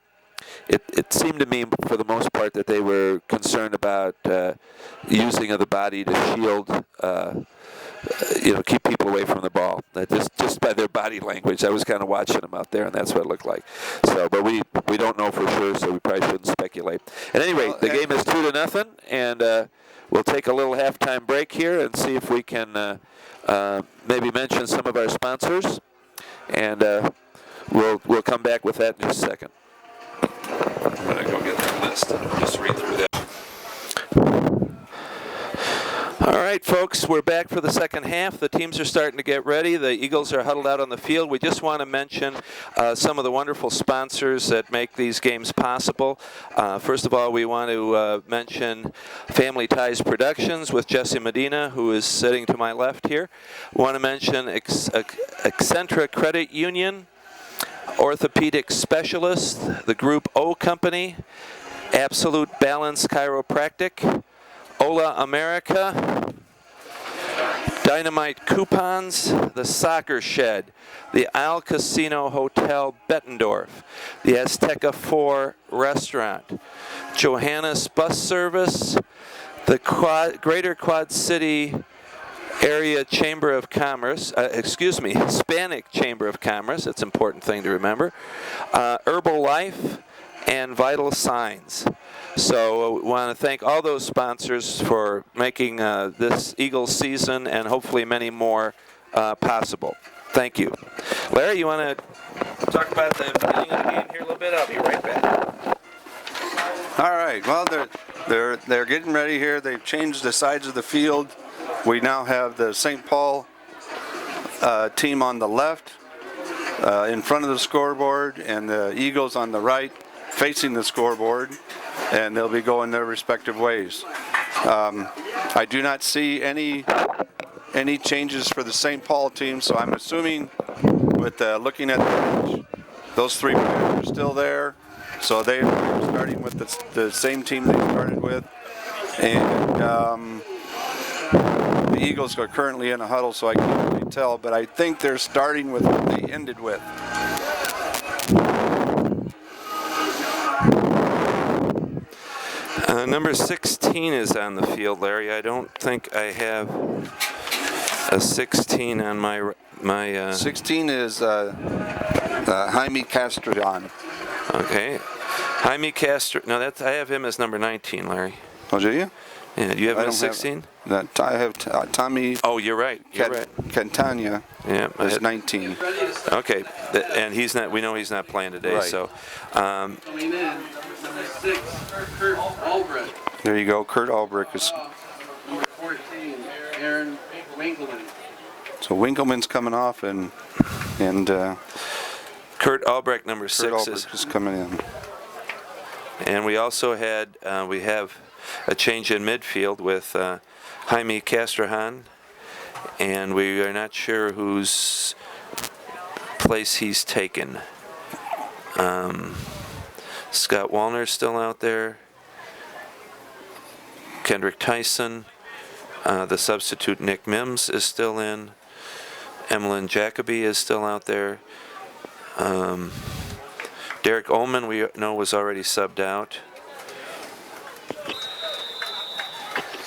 It seemed to me, for the most part, that they were concerned about using of the body to shield, keep people away from the ball. Just by their body language, I was kind of watching them out there, and that's what it looked like. So, but we don't know for sure, so we probably shouldn't speculate. At any rate, the game is 2-0, and we'll take a little halftime break here and see if we can maybe mention some of our sponsors, and we'll come back with that in just a second. I'm going to go get that list and just read through that. All right, folks, we're back for the second half. The teams are starting to get ready. The Eagles are huddled out on the field. We just want to mention some of the wonderful sponsors that make these games possible. First of all, we want to mention Family Ties Productions with Jesse Medina, who is sitting to my left here. We want to mention Accentra Credit Union, Orthopedic Specialist, the Group O Company, Absolute Balance Chiropractic, Ola America, Dynamite Coupons, the Soccer Shed, the Isle Casino Hotel Bettendorf, the Azteca 4 Restaurant, Johannes Bus Service, the Greater Quad City Area Chamber of Commerce, Hispanic Chamber of Commerce, that's an important thing to remember, Herbalife, and Vital Signs. So we want to thank all those sponsors for making this Eagles season and hopefully many more possible. Thank you. Larry, you want to talk about the beginning of the game here a little bit? I'll be right back. All right. Well, they're getting ready here. They've changed the sides of the field. We now have the St. Paul team on the left in front of the scoreboard, and the Eagles on the right facing the scoreboard, and they'll be going their respective ways. I do not see any changes for the St. Paul team, so I'm assuming with looking at the bench, those three players are still there. So they're starting with the same team they started with, and the Eagles are currently in a huddle, so I can't really tell, but I think they're starting with what they ended with. Number 16 is on the field, Larry. I don't think I have a 16 on my 16 is Jaime Castrodon. Okay. Jaime Castro. No, I have him as number 19, Larry. Oh, do you? Yeah, do you have him as 16? I have Tommy. Oh, you're right. Catania is 19. Okay, and he's not. We know he's not playing today. Right. So, Coming in, number 6, Kurt Albrecht. There you go. Kurt Albrecht is. Number 14, Aaron Winkleman. So Winkleman's coming off, and Kurt Albrecht, number 6, Albrecht is coming in. And we also had we have a change in midfield with Jaime Castrohan, and we are not sure whose place he's taken. Scott Wallner's still out there. Kendrick Tyson, the substitute Nick Mims is still in. Emlyn Jacoby is still out there. Derek Ullman, we know, was already subbed out.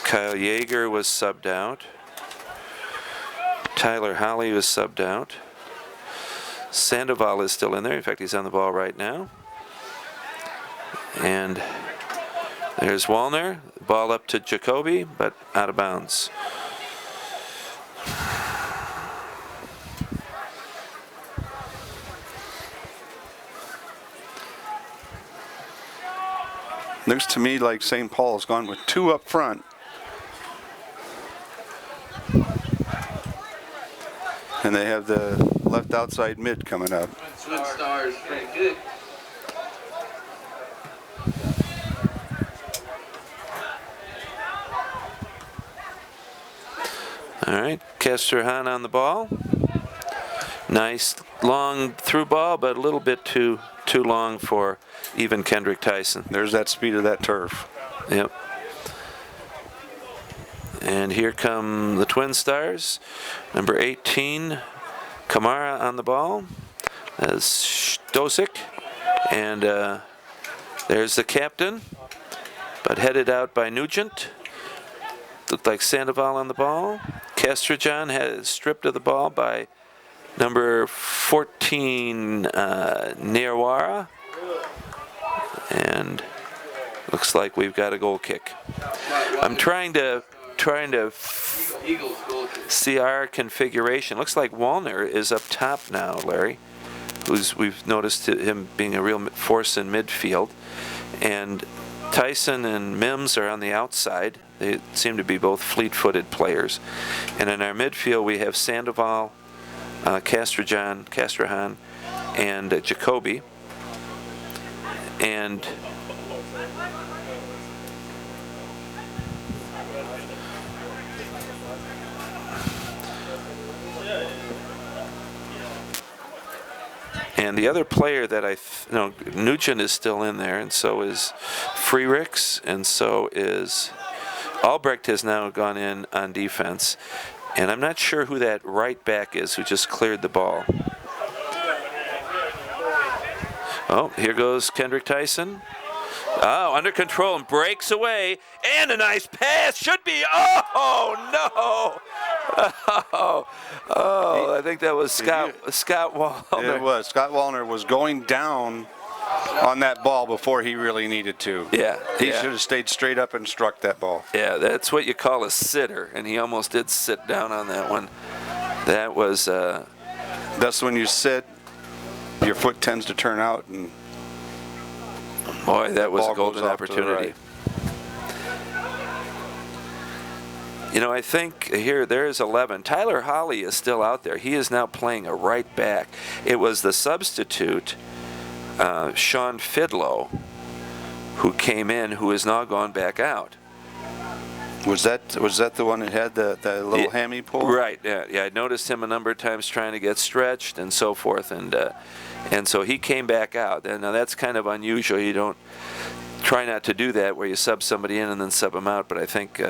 Kyle Yeager was subbed out. Tyler Holly was subbed out. Sandoval is still in there. In fact, he's on the ball right now. And there's Wallner. Ball up to Jacoby, but out of bounds. Looks to me like St. Paul's gone with 2 up front. And they have the left outside mid coming up. Twin Stars, pretty good. All right, Kesterhan on the ball. Nice long through ball, but a little bit too long for even Kendrick Tyson. There's that speed of that turf. Yep. And here come the Twin Stars. Number 18, Kamara on the ball. As Stosik. And there's the captain, but headed out by Nugent. Looked like Sandoval on the ball. Castrajan has stripped of the ball by number 14, Nearwara. And looks like we've got a goal kick. I'm trying to see our configuration. Looks like Wallner is up top now, Larry, we've noticed him being a real force in midfield. And Tyson and Mims are on the outside. They seem to be both fleet-footed players. And in our midfield, we have Sandoval, Castrahan, and Jacoby. And the other player that Nugent is still in there, and so is Freericks, and so is Albrecht has now gone in on defense. And I'm not sure who that right back is who just cleared the ball. Oh, here goes Kendrick Tyson. Oh, under control and breaks away. And a nice pass. Should be. Oh, no. Oh, I think that was Scott Wallner. It was. Scott Wallner was going down on that ball before he really needed to. Yeah. He should have stayed straight up and struck that ball. Yeah, that's what you call a sitter, and he almost did sit down on that one. That was... That's when you sit, your foot tends to turn out, and... Boy, that was a ball golden goes off to the opportunity. right. You know, I think here there is 11. Tyler Holly is still out there. He is now playing a right back. It was the substitute, Sean Fidlow, who came in, who has now gone back out. Was that the one that had the little hammy pull? Right. Yeah. I noticed him a number of times trying to get stretched and so forth, and so he came back out. And now that's kind of unusual. You don't try not to do that where you sub somebody in and then sub them out. But I think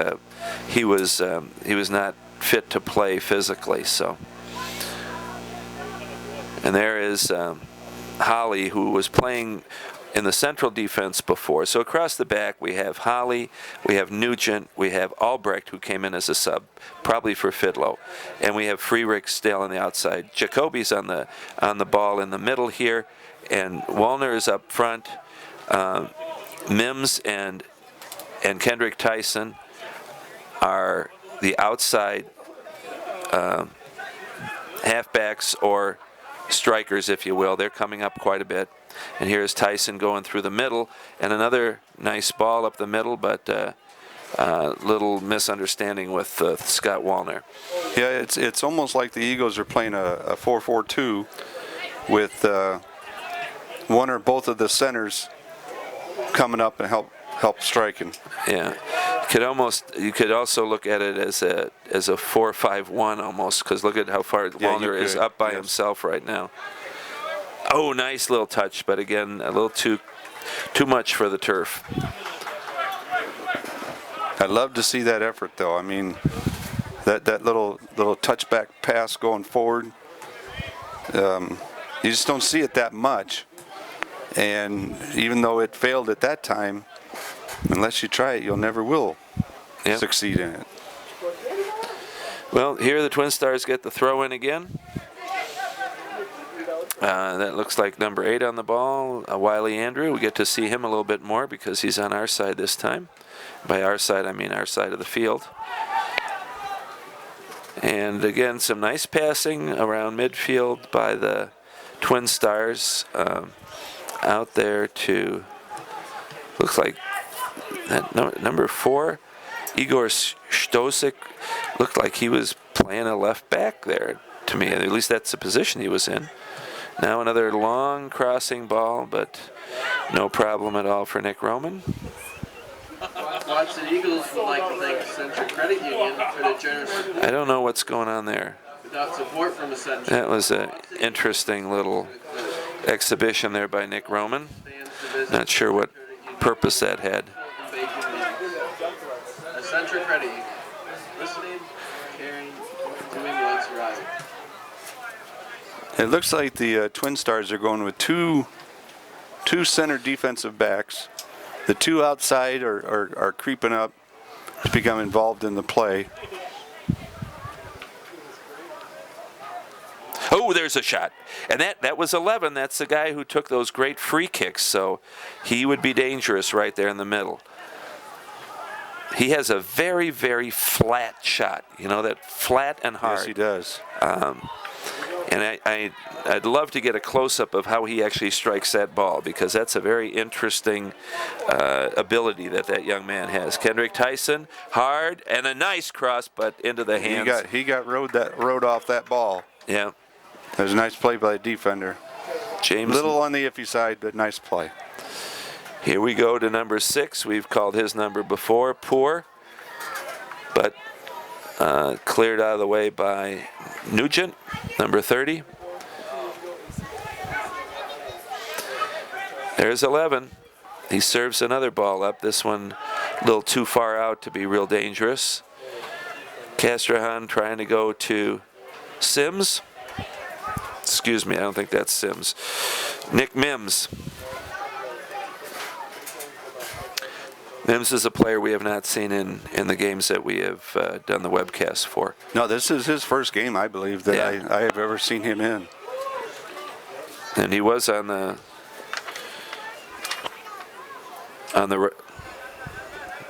he was not fit to play physically. So, and there is Holly, who was playing in the central defense before. So across the back we have Holly, we have Nugent, we have Albrecht, who came in as a sub, probably for Fidlow, and we have Freerick still on the outside. Jacoby's on the ball in the middle here, and Wallner is up front. Mims and Kendrick Tyson are the outside halfbacks or strikers, if you will. They're coming up quite a bit. And here's Tyson going through the middle, and another nice ball up the middle, but little misunderstanding with Scott Wallner. Yeah, it's almost like the Eagles are playing a 4-4-2 with one or both of the centers coming up and help striking. Yeah, you could also look at it as a 4-5-1 almost, because look at how far Wallner is up by himself right now. Oh, nice little touch, but again, a little too much for the turf. I'd love to see that effort, though. I mean, that little touchback pass going forward, you just don't see it that much. And even though it failed at that time, unless you try it, you'll never will succeed in it. Well, here the Twin Stars get the throw in again. That looks like number 8 on the ball, Wiley Andrew. We get to see him a little bit more because he's on our side this time. By our side, I mean our side of the field. And again, some nice passing around midfield by the Twin Stars. Out there to, looks like that number 4, Igor Stosik, looked like he was playing a left back there to me. At least that's the position he was in. Now another long crossing ball, but no problem at all for Nick Roman. Quad City Eagles would like to thank Central Credit Union for their generous I don't know what's going on there. without support from Central. That was an interesting little exhibition there by Nick Roman. Not sure what purpose that had. A Central Credit Union. Listening, caring, doing what's right. It looks like the Twin Stars are going with two center defensive backs. The two outside are creeping up to become involved in the play. Oh, there's a shot. And that was 11. That's the guy who took those great free kicks. So he would be dangerous right there in the middle. He has a very, very flat shot. You know, that flat and hard. Yes, he does. And I'd love to get a close-up of how he actually strikes that ball, because that's a very interesting ability that young man has. Kendrick Tyson, hard, and a nice cross, but into the hands. He got rode off that ball. Yeah. It was a nice play by the defender. James. Little on the iffy side, but nice play. Here we go to number 6. We've called his number before, Poor, but cleared out of the way by Nugent, number 30. There's 11. He serves another ball up. This one a little too far out to be real dangerous. Castrahan trying to go to Sims. Excuse me, I don't think that's Sims. Nick Mims. Mims is a player we have not seen in the games that we have done the webcast for. No, this is his first game, I believe, that Yeah. I have ever seen him in. And he was on the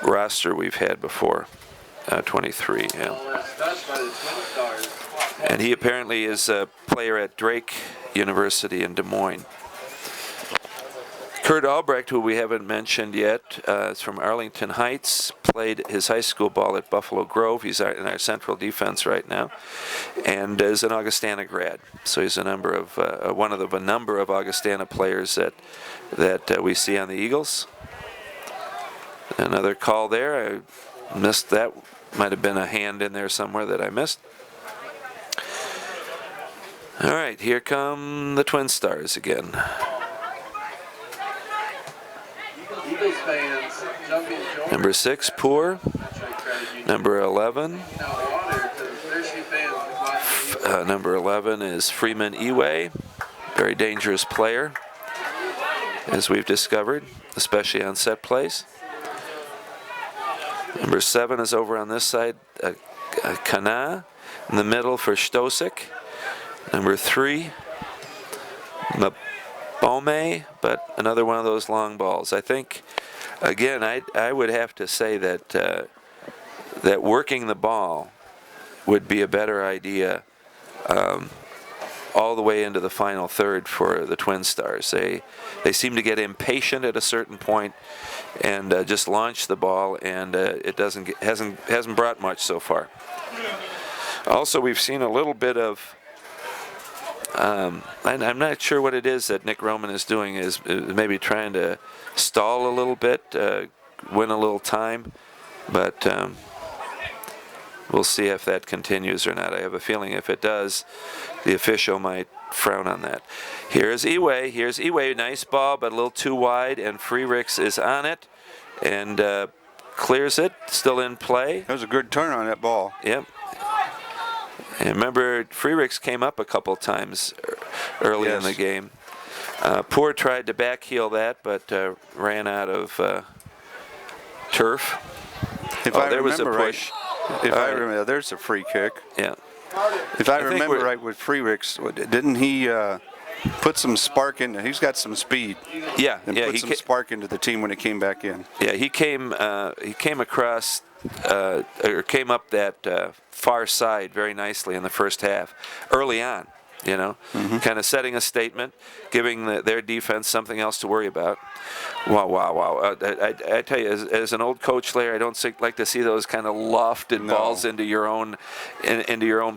roster we've had before, 23. Yeah. And he apparently is a player at Drake University in Des Moines. Kurt Albrecht, who we haven't mentioned yet, is from Arlington Heights, played his high school ball at Buffalo Grove. He's in our central defense right now, and is an Augustana grad. So he's one of a number of Augustana players that we see on the Eagles. Another call there. I missed that. Might have been a hand in there somewhere that I missed. All right, here come the Twin Stars again. Eagles fans, jumping short. Number 6, Poor. Number 11. Number 11 is Freeman Eway. Very dangerous player, as we've discovered, especially on set plays. Number 7 is over on this side, Kana. In the middle for Stosik. Number 3, Mabome, but another one of those long balls. I think, again, I would have to say that that working the ball would be a better idea all the way into the final third for the Twin Stars. They seem to get impatient at a certain point and just launch the ball, and it hasn't brought much so far. Also, we've seen a little bit of. I'm not sure what it is that Nick Roman is doing. Is maybe trying to stall a little bit, win a little time, but we'll see if that continues or not. I have a feeling if it does, the official might frown on that. Here's Eway. Nice ball, but a little too wide, and Freericks is on it and clears it. Still in play. That was a good turn on that ball. Yep. And remember, Freericks came up a couple times early in the game. Poor tried to backheel that, but ran out of turf. There was a push. I remember, there's a free kick. Yeah. If I remember right with Freericks, didn't he put some spark in? He's got some speed. Yeah. And put some spark into the team when it came back in. Yeah, he came across or came up that far side very nicely in the first half, early on. Kind of setting a statement, giving their defense something else to worry about. Wow. I tell you, as an old coach, Larry, I don't like to see those kind of lofted balls into your own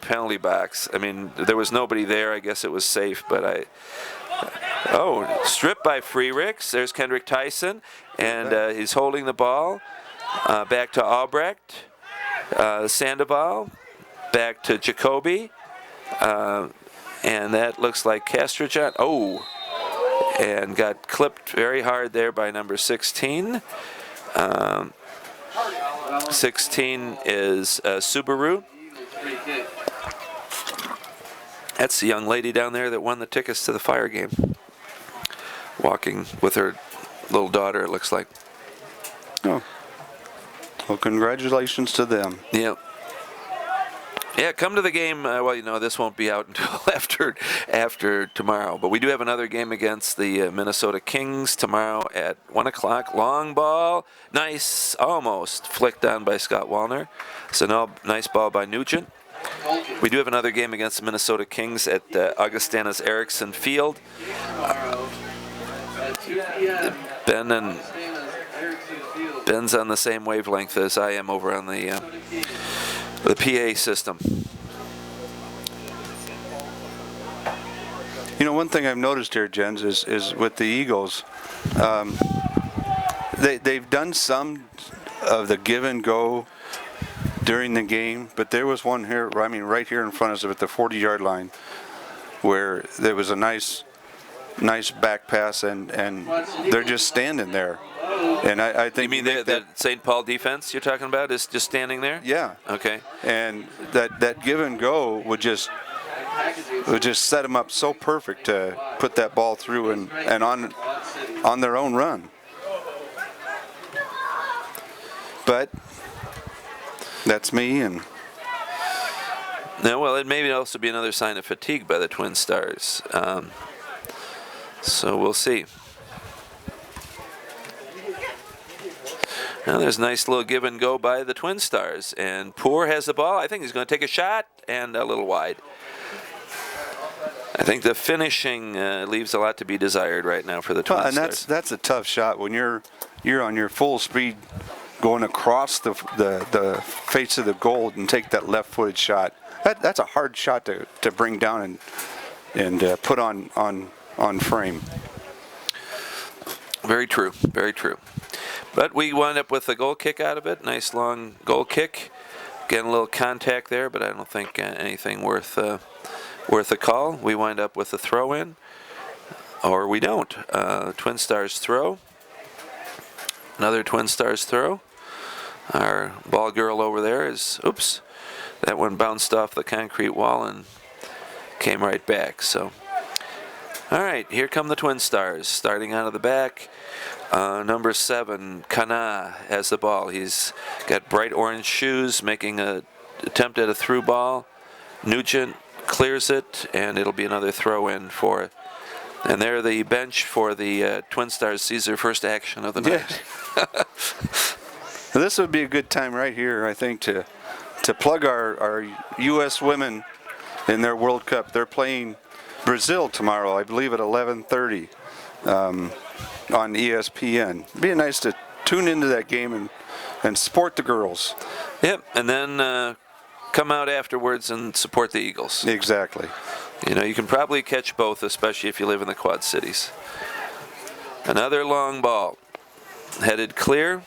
penalty box. I mean, there was nobody there. I guess it was safe, but stripped by Freericks. There's Kendrick Tyson, and he's holding the ball. back to Albrecht, Sandoval, back to Jacoby, and that looks like Castrojohn. Oh, and got clipped very hard there by number 16. 16 is Subaru. That's the young lady down there that won the tickets to the fire game. Walking with her little daughter, it looks like. Oh. Well, congratulations to them. Yep. Yeah, come to the game. Well, you know, this won't be out until after tomorrow. But we do have another game against the Minnesota Kings tomorrow at 1 o'clock. Long ball. Nice. Almost flicked on by Scott Wallner. So no, nice ball by Nugent. We do have another game against the Minnesota Kings at Augustana's Erickson Field. Ben's on the same wavelength as I am over on the PA system. You know, one thing I've noticed here, Jens, is with the Eagles, they've done some of the give and go during the game, but there was one here, I mean, right here in front of us at the 40-yard line, where there was a nice back pass, and they're just standing there. And I think you mean the St. Paul defense you're talking about is just standing there? Yeah. Okay. And that give and go would just set them up so perfect to put that ball through and on their own run. But that's me. And no, well, it may also be another sign of fatigue by the Twin Stars. So we'll see. Now there's a nice little give and go by the Twin Stars, and Poor has the ball. I think he's going to take a shot, and a little wide. I think the finishing leaves a lot to be desired right now for the Twin Stars. And that's a tough shot when you're on your full speed going across the face of the goal and take that left-footed shot. That's a hard shot to bring down and put on frame. Very true, very true. But we wound up with a goal kick out of it. Nice long goal kick. Getting a little contact there, but I don't think anything worth a call. We wind up with a throw-in, or we don't. Twin Stars throw. Another Twin Stars throw. Our ball girl over there is, oops, that one bounced off the concrete wall and came right back. So, all right, here come the Twin Stars, starting out of the back. Number 7, Kana, has the ball. He's got bright orange shoes, making an attempt at a through ball. Nugent clears it, and it'll be another throw-in for it. And there the bench for the Twin Stars sees their first action of the night. Yeah. This would be a good time right here, I think, to plug our U.S. women in their World Cup. They're playing Brazil tomorrow, I believe, at 11:30. On ESPN. It'd be nice to tune into that game and support the girls. Yep, and then come out afterwards and support the Eagles. Exactly. You know, you can probably catch both, especially if you live in the Quad Cities. Another long ball. Headed clear.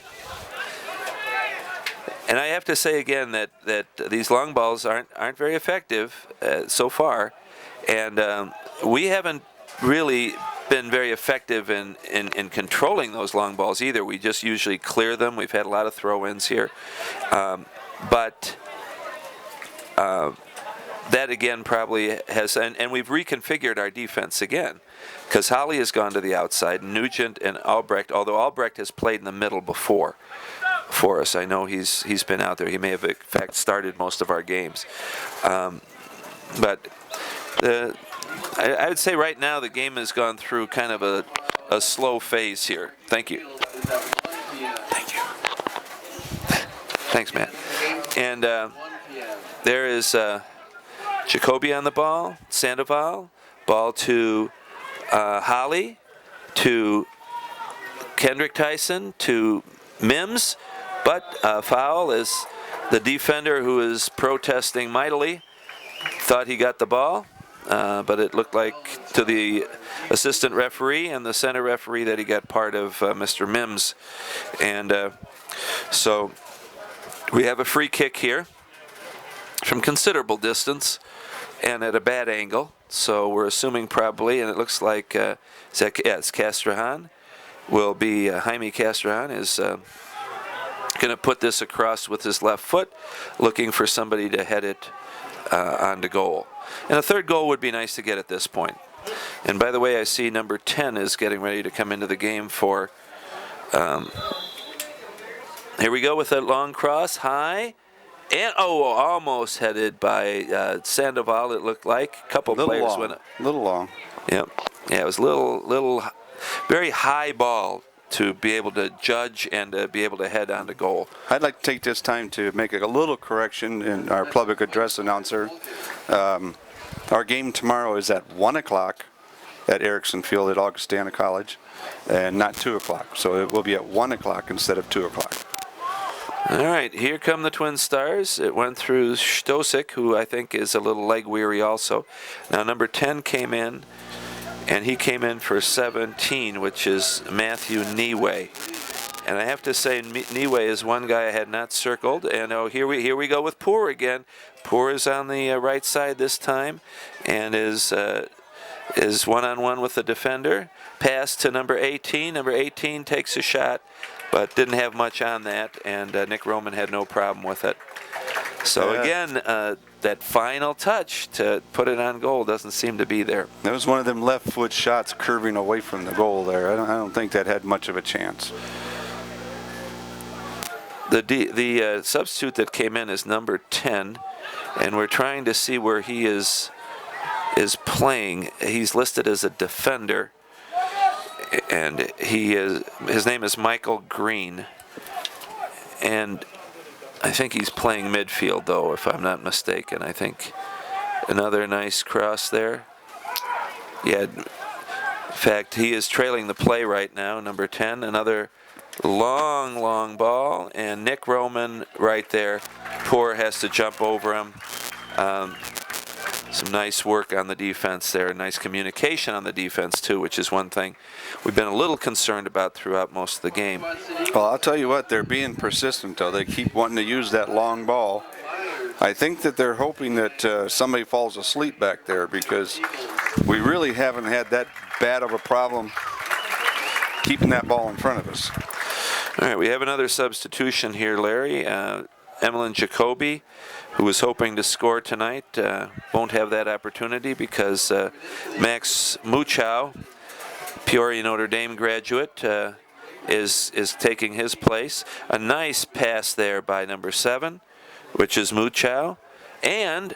And I have to say again that these long balls aren't very effective so far. And we haven't really been very effective in controlling those long balls either. We just usually clear them. We've had a lot of throw-ins here. But that again probably has, and we've reconfigured our defense again, because Holly has gone to the outside, Nugent and Albrecht, although Albrecht has played in the middle before for us. I know he's been out there. He may have in fact started most of our games. But I would say right now the game has gone through kind of a slow phase here. Thank you. Thank you. Thanks, Matt. And there is Jacoby on the ball, Sandoval, ball to Holly, to Kendrick Tyson, to Mims, but foul as the defender, who is protesting mightily, thought he got the ball. but it looked like to the assistant referee and the center referee that he got part of Mr. Mims. And so we have a free kick here from considerable distance and at a bad angle. So we're assuming probably, and it looks like it's Castrahan. Will be Jaime Castrahan is going to put this across with his left foot, looking for somebody to head it onto goal. And a third goal would be nice to get at this point. And by the way, I see number 10 is getting ready to come into the game for. Here we go with that long cross, high. And almost headed by Sandoval. It looked like a couple players went. Little long. Yeah, it was little, very high ball to be able to judge and be able to head onto goal. I'd like to take this time to make a little correction in our public address announcer. Our game tomorrow is at 1 o'clock at Erickson Field at Augustana College, and not 2 o'clock. So it will be at 1 o'clock instead of 2 o'clock. All right, here come the Twin Stars. It went through Stosik, who I think is a little leg weary also. Now number 10 came in, and he came in for 17, which is Matthew Niwe. And I have to say, Niwe is one guy I had not circled. And here we go with Poor again. Poor is on the right side this time, and is one-on-one with the defender. Pass to number 18. Number 18 takes a shot, but didn't have much on that, and Nick Roman had no problem with it. So again, that final touch to put it on goal doesn't seem to be there. That was one of them left foot shots curving away from the goal there. I don't think that had much of a chance. The substitute that came in is number 10, and we're trying to see where he is playing. He's listed as a defender, and his name is Michael Green, and I think he's playing midfield, though, if I'm not mistaken. I think another nice cross there. Yeah, in fact, he is trailing the play right now, number 10. Another long ball, and Nick Roman right there. Poor has to jump over him. Some nice work on the defense there, nice communication on the defense too, which is one thing we've been a little concerned about throughout most of the game. Well, I'll tell you what, they're being persistent though. They keep wanting to use that long ball. I think that they're hoping that somebody falls asleep back there, because we really haven't had that bad of a problem keeping that ball in front of us. All right, we have another substitution here, Larry. Emlyn Jacoby, who was hoping to score tonight, won't have that opportunity because Max Muchow, Peoria Notre Dame graduate, is taking his place. A nice pass there by number 7, which is Muchow, and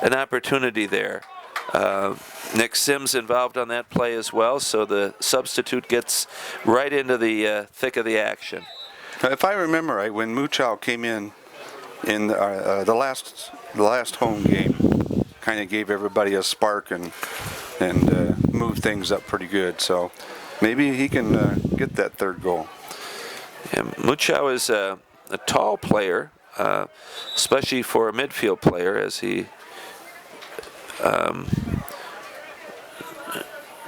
an opportunity there. Nick Sims involved on that play as well, so the substitute gets right into the thick of the action. If I remember right, when Muchow came in the last home game, kind of gave everybody a spark and moved things up pretty good. So maybe he can get that third goal. Yeah, Muchow is a tall player, especially for a midfield player, as he.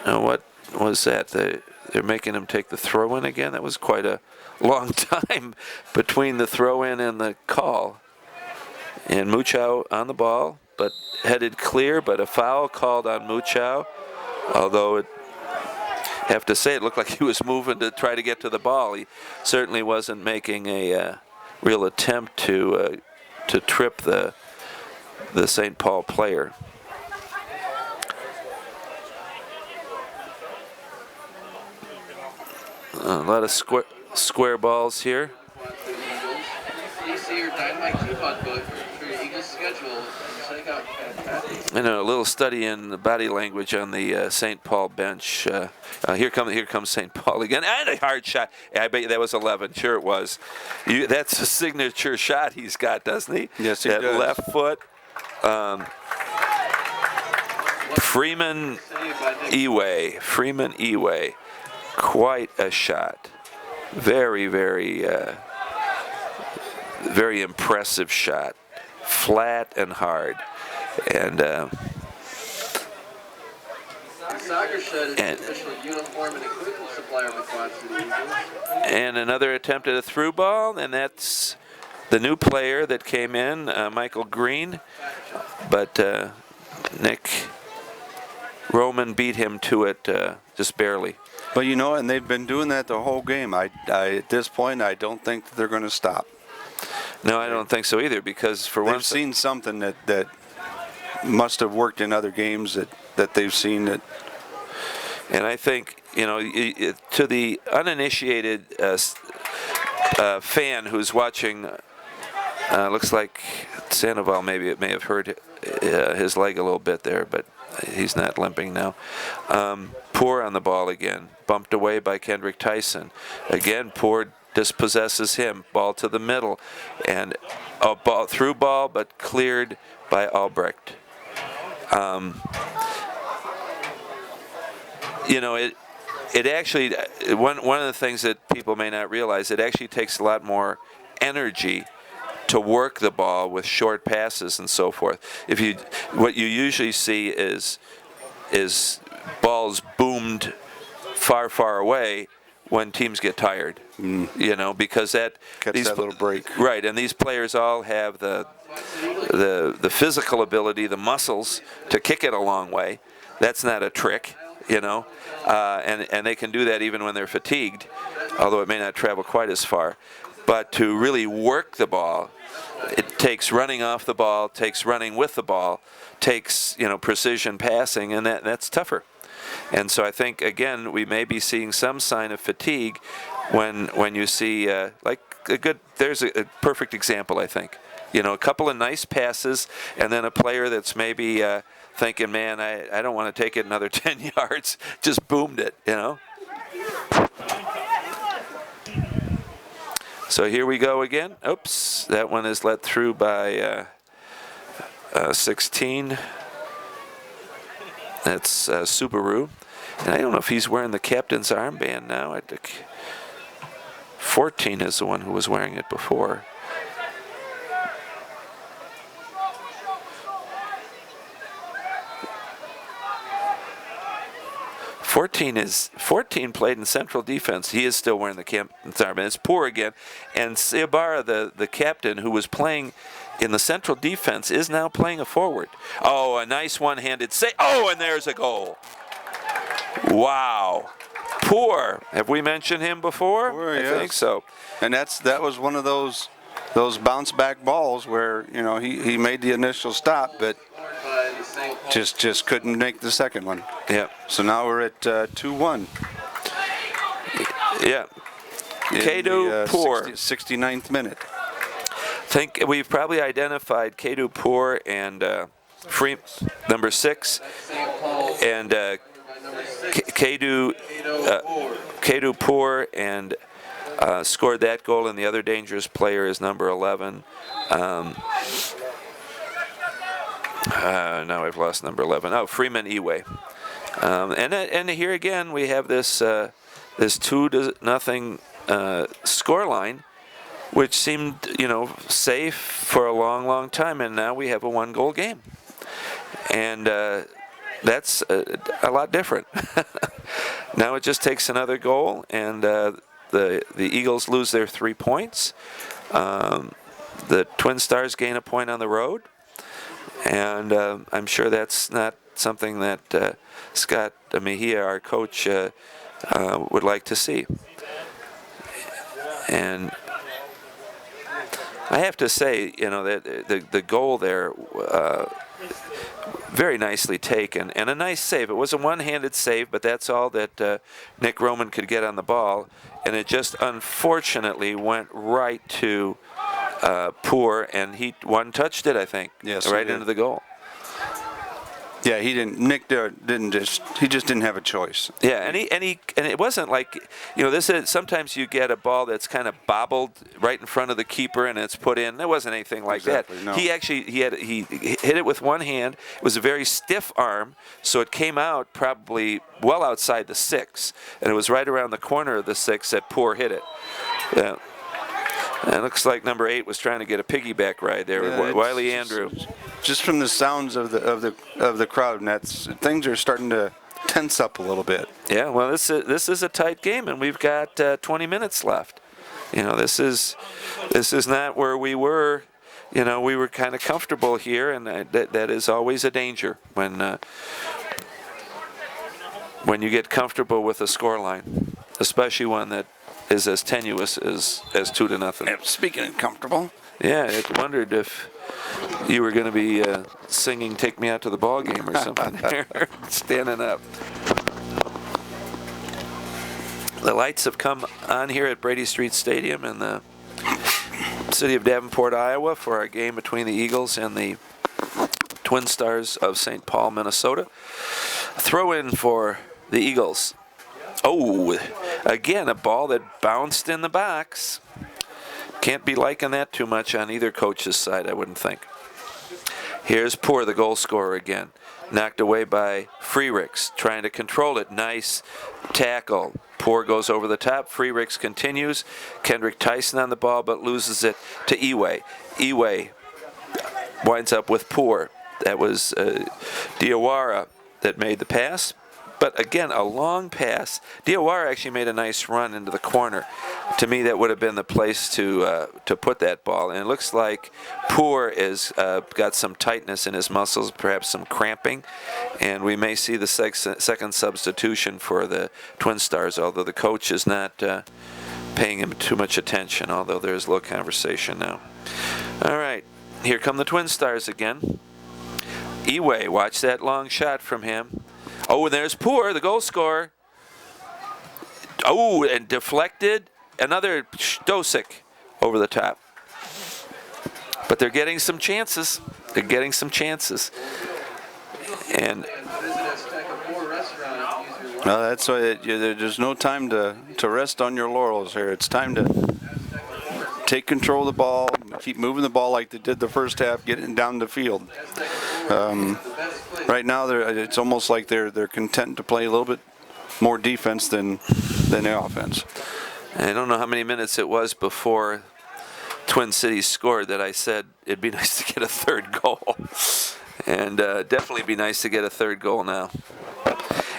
What was that? They're making him take the throw-in again. That was quite a long time between the throw-in and the call. And Muchow on the ball, but headed clear, but a foul called on Muchow. Although have to say, it looked like he was moving to try to get to the ball. He certainly wasn't making a real attempt to trip the St. Paul player. A lot of square balls here. And a little study in the body language on the St. Paul bench. Here comes St. Paul again, and a hard shot. I bet you that was 11. Sure it was. That's a signature shot he's got, doesn't he? Yes, he does. That left foot. Freeman Eway. Quite a shot. Very, very, very impressive shot. Flat and hard. And Soccer Shed is the And- official uniform and equipment supplier of the Quad City Eagles. And another attempt at a through ball, and that's the new player that came in, Michael Green. But Nick Roman beat him to it just barely. But you know, and they've been doing that the whole game. I at this point, I don't think that they're going to stop. No, I don't think so either, because for They've once, seen something that must have worked in other games that they've seen that. and I think, you know, to the uninitiated fan who's watching, looks like Sandoval maybe may have hurt his leg a little bit there, but he's not limping now. Poor on the ball again, bumped away by Kendrick Tyson. Again, Poor dispossesses him. Ball to the middle, and a ball through ball, but cleared by Albrecht. You know, it actually, one of the things that people may not realize, it actually takes a lot more energy to work the ball with short passes and so forth. What you usually see is balls boomed far, far away when teams get tired. You know, because Catch that little break. Right, and these players all have the physical ability, the muscles to kick it a long way. That's not a trick, you know, and they can do that even when they're fatigued, although it may not travel quite as far. But to really work the ball, it takes running off the ball, takes running with the ball, takes, you know, precision passing, and that's tougher. And so I think, again, we may be seeing some sign of fatigue when you see, there's a perfect example, I think. You know, a couple of nice passes, and then a player that's maybe thinking, man, I don't want to take it another 10 yards, just boomed it, you know. So here we go again. Oops, that one is let through by 16. That's Subaru. And I don't know if he's wearing the captain's armband now. I think 14 is the one who was wearing it before. Fourteen played in central defense. He is still wearing the captain's armband. It's Poor again. And Ciabarra, the captain, who was playing in the central defense, is now playing a forward. Oh, a nice one-handed save. Oh, and there's a goal. Wow. Poor. Have we mentioned him before? Poor, I yes. think so. And that was one of those bounce back balls where, you know, he made the initial stop, but just couldn't make the second one. Yeah. So now we're at 2-1. Yeah. in Kedu the, Poor. 69th minute. Think we've probably identified Kedu Poor and number 6, and Kedu Poor, and scored that goal, and the other dangerous player is number 11. Now I've lost number 11. Oh, Freeman Iwe. And here again we have this 2-0 score line, which seemed, you know, safe for a long, long time, and now we have a 1-goal game, and that's a lot different. Now it just takes another goal, and the Eagles lose their 3 points. The Twin Stars gain a point on the road, and I'm sure that's not something that Scott Mejia, our coach, would like to see. And I have to say, you know, that the goal there, very nicely taken, and a nice save. It was a one-handed save, but that's all that Nick Roman could get on the ball, and it just unfortunately went right to Poor, and he one-touched it, I think, Yes, right he did. into the goal. Yeah, he didn't. Nick he just didn't have a choice. Yeah, and it wasn't like, you know, this is sometimes you get a ball that's kind of bobbled right in front of the keeper and it's put in. There wasn't anything like Exactly, that. no. He hit it with one hand. It was a very stiff arm, so it came out probably well outside the 6, and it was right around the corner of the 6 that Poor hit it. Yeah. And it looks like number 8 was trying to get a piggyback ride there Yeah, with it's Wiley Andrew. Just from the sounds of the crowd, and things are starting to tense up a little bit. Yeah, well, this is a tight game, and we've got 20 minutes left. You know, this is not where we were. You know, we were kind of comfortable here, and that is always a danger when you get comfortable with a scoreline, especially one that is as tenuous as 2-0. And speaking of comfortable, Yeah, I wondered if you were going to be singing "Take Me Out to the Ball Game" or something there, standing up. The lights have come on here at Brady Street Stadium in the city of Davenport, Iowa, for our game between the Eagles and the Twin Stars of St. Paul, Minnesota. Throw in for the Eagles. Oh, again, a ball that bounced in the box. Can't be liking that too much on either coach's side, I wouldn't think. Here's Poor, the goal scorer again. Knocked away by Freericks, trying to control it. Nice tackle. Poor goes over the top. Freericks continues. Kendrick Tyson on the ball, but loses it to Eway. Eway winds up with Poor. That was Diawara that made the pass. But again, a long pass. Diawara actually made a nice run into the corner. To me, that would have been the place to put that ball. And it looks like Poor is got some tightness in his muscles, perhaps some cramping. And we may see the second substitution for the Twin Stars, although the coach is not paying him too much attention, although there's a little conversation now. All right, here come the Twin Stars again. Eway, watch that long shot from him. Oh, and there's Poor, the goal scorer. Oh, and deflected. Another Stosic over the top. But they're getting some chances. They're getting some chances. And no, that's why there's no time to rest on your laurels here. It's time to take control of the ball, keep moving the ball like they did the first half, getting down the field. Right now, it's almost like they're content to play a little bit more defense than the offense. I don't know how many minutes it was before Twin Cities scored that I said it'd be nice to get a third goal. And definitely be nice to get a third goal now.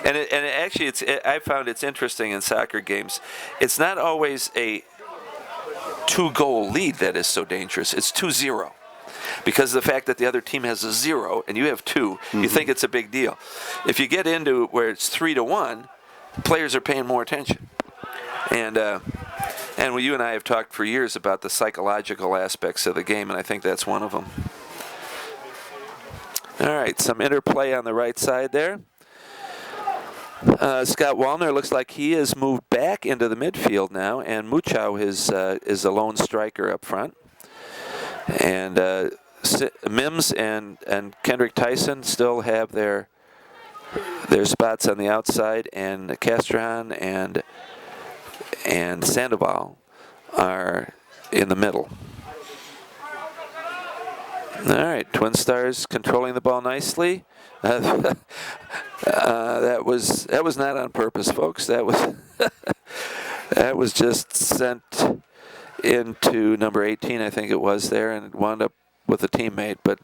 And actually, I found it's interesting in soccer games. It's not always a 2-goal lead that is so dangerous. It's 2-0. Because of the fact that the other team has a 0 and you have 2, you think it's a big deal. If you get into where it's 3-1, players are paying more attention. And you and I have talked for years about the psychological aspects of the game, and I think that's one of them. All right, some interplay on the right side there. Scott Wallner looks like he has moved back into the midfield now, and Muchow is a lone striker up front. And Mims and Kendrick Tyson still have their spots on the outside, and Castrahan and Sandoval are in the middle. All right, Twin Stars controlling the ball nicely. That was not on purpose, folks. That was just sent into number 18, I think it was there, and it wound up with a teammate, but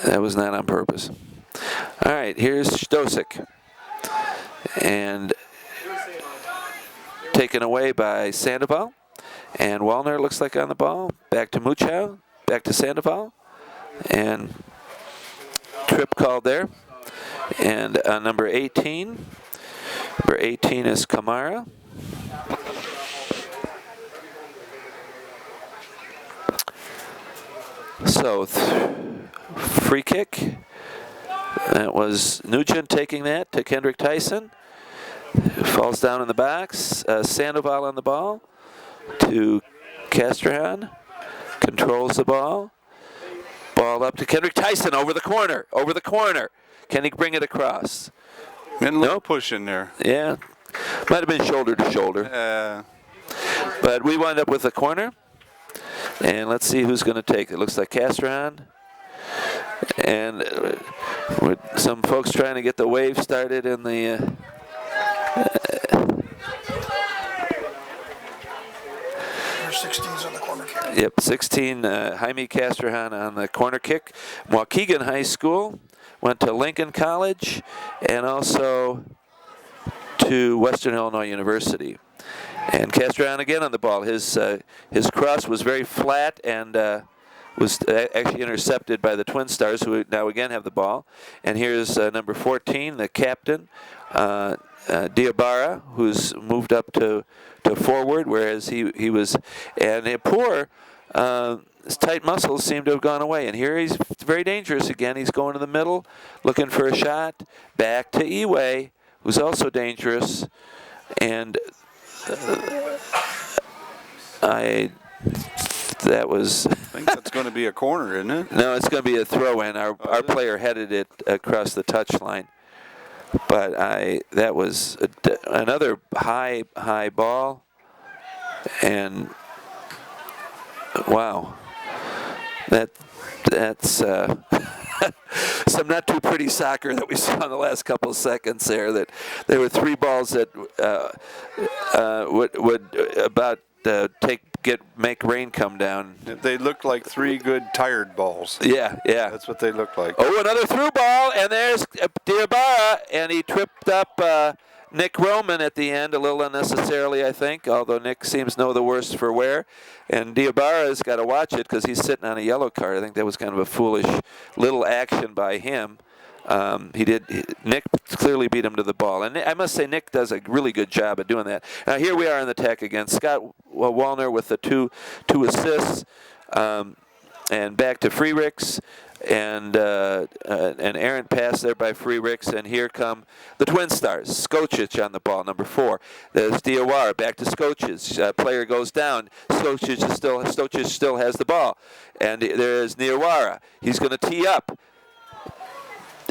that was not on purpose. All right, here's Stosic. And taken away by Sandoval. And Wallner looks like on the ball. Back to Muchow. Back to Sandoval. And trip called there. And number 18. Number 18 is Kamara. So, free kick. That was Nugent taking that to Kendrick Tyson. Falls down in the box. Sandoval on the ball to Castrahan. Controls the ball. Ball up to Kendrick Tyson over the corner. Over the corner. Can he bring it across? No push in there. Yeah. Might have been shoulder to shoulder. But we wind up with a corner. And let's see who's going to take it. Looks like Castrahan. And with some folks trying to get the wave started in the... Number 16's on the corner kick. Yep, 16, Jaime Castrahan on the corner kick. Waukegan High School went to Lincoln College and also to Western Illinois University. And Castrillon again on the ball. His cross was very flat and was actually intercepted by the Twin Stars, who now again have the ball. And here's number 14, the captain, Diabara, who's moved up to forward, whereas he was, and his tight muscles seem to have gone away. And here he's very dangerous again. He's going to the middle, looking for a shot. Back to Eway, who's also dangerous. And that was... I think that's going to be a corner, isn't it? No, it's going to be a throw-in. Our player headed it across the touchline. But that was another high ball. And, wow. That's some not too pretty soccer that we saw in the last couple of seconds there. That there were 3 balls that would about make rain come down. They looked like 3 good tired balls. Yeah. That's what they looked like. Oh, another through ball, and there's Diabara, and he tripped up Nick Roman at the end, a little unnecessarily, I think, although Nick seems know the worst for wear. And Diabara's got to watch it because he's sitting on a yellow card. I think that was kind of a foolish little action by him. Nick clearly beat him to the ball. And I must say, Nick does a really good job at doing that. Now, here we are in the attack again. Scott Wallner with the two assists, and back to Freericks. And an errant pass there by Freericks, and here come the Twin Stars. Skocic on the ball, number 4. There's Diawara, back to Skocic. Player goes down. Skocic still has the ball, and there's Diawara. He's going to tee up,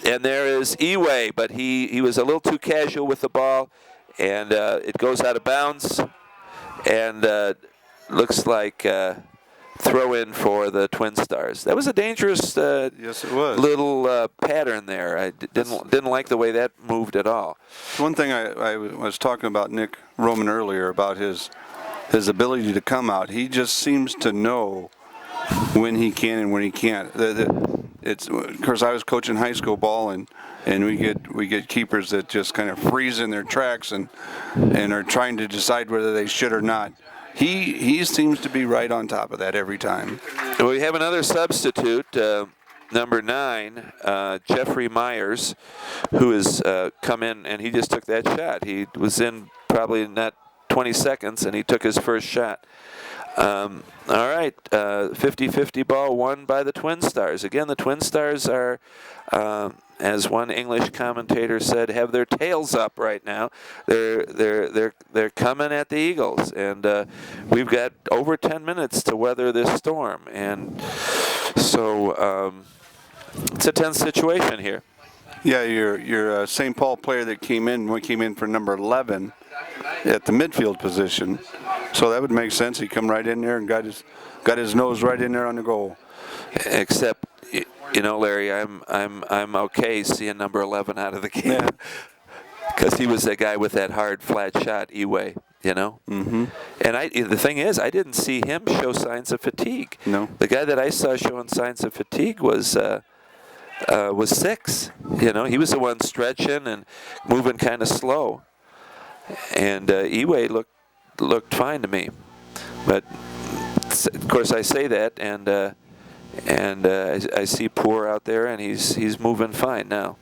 and there is Eway, but he was a little too casual with the ball, and it goes out of bounds, and looks like. Throw in for the Twin Stars. That was a dangerous yes, it was. Little pattern there. I didn't like the way that moved at all. One thing I was talking about Nick Roman earlier about his ability to come out. He just seems to know when he can and when he can't. It's of course I was coaching high school ball and we get keepers that just kind of freeze in their tracks and are trying to decide whether they should or not. He seems to be right on top of that every time. We have another substitute, number 9, Jeffrey Myers, who has come in, and he just took that shot. He was in probably not 20 seconds, and he took his first shot. All right, 50-50 ball won by the Twin Stars. Again, the Twin Stars are, as one English commentator said, have their tails up right now. They're coming at the Eagles, and we've got over 10 minutes to weather this storm, and so it's a tense situation here. Yeah, your St. Paul player that came in for number 11 at the midfield position, so that would make sense. He come right in there and got his nose right in there on the goal. Except, you know, Larry, I'm okay seeing number 11 out of the game because he was that guy with that hard flat shot, Eway. You know, and the thing is, I didn't see him show signs of fatigue. No, the guy that I saw showing signs of fatigue was 6. You know, he was the one stretching and moving kind of slow, and Eway looked fine to me. But of course, I say that, and I see Poor out there, and he's moving fine now.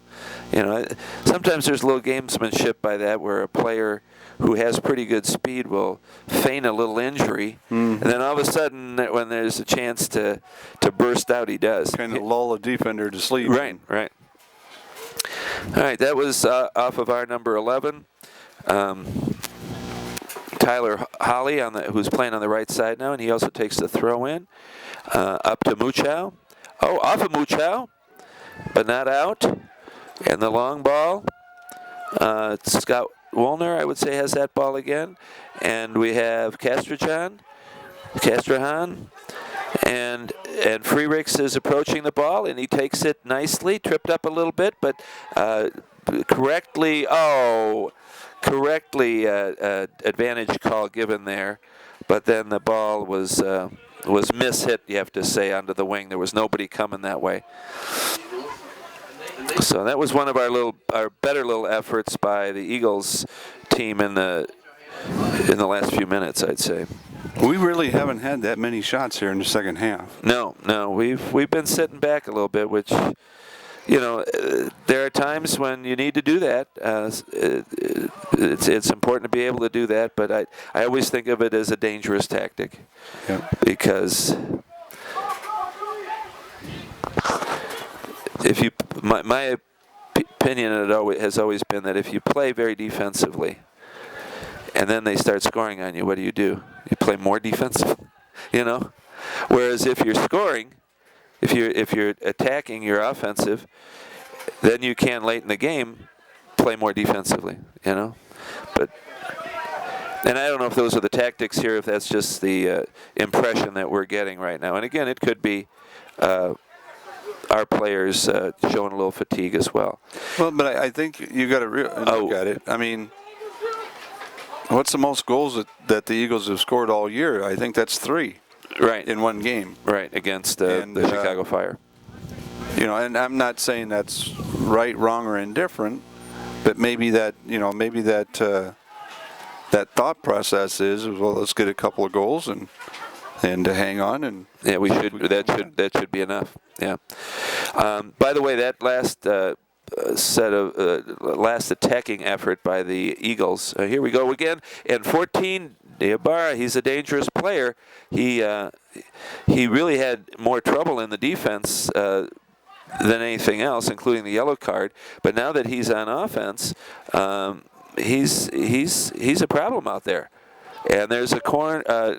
You know, sometimes there's a little gamesmanship by that, where a player who has pretty good speed will feign a little injury, and then all of a sudden, when there's a chance to burst out, he does. Kind of lull a defender to sleep. Right. All right, that was off of our number 11. Tyler Holly, who's playing on the right side now, and he also takes the throw in. Up to Muchow. Oh, off of Muchow, but not out. And the long ball. Scott Woolner, I would say, has that ball again. And we have Castrahan. And Freericks is approaching the ball, and he takes it nicely, tripped up a little bit, but correctly advantage call given there. But then the ball was mishit, you have to say, onto the wing. There was nobody coming that way. So that was one of our better little efforts by the Eagles team in the last few minutes, I'd say. We really haven't had that many shots here in the second half. No, we've been sitting back a little bit, which, there are times when you need to do that. It's important to be able to do that, but I always think of it as a dangerous tactic. Yeah. Because if you, my opinion has always been that if you play very defensively, and then they start scoring on you, what do? You play more defensive, Whereas if you're scoring, if you're attacking, you're offensive, then you can late in the game play more defensively, But and I don't know if those are the tactics here, if that's just the impression that we're getting right now. And again, it could be our players showing a little fatigue as well. Well, but I think you got to look at it. I mean, what's the most goals that the Eagles have scored all year? I think that's 3. Right. In one game. Right, against the Chicago Fire. And I'm not saying that's right, wrong, or indifferent, but maybe that thought process is, well, let's get a couple of goals and to hang on, and yeah, that should be enough. Yeah. By the way, that last last attacking effort by the Eagles. Here we go again. And 14, Diabara, he's a dangerous player. He really had more trouble in the defense than anything else, including the yellow card. But now that he's on offense, he's a problem out there. And there's a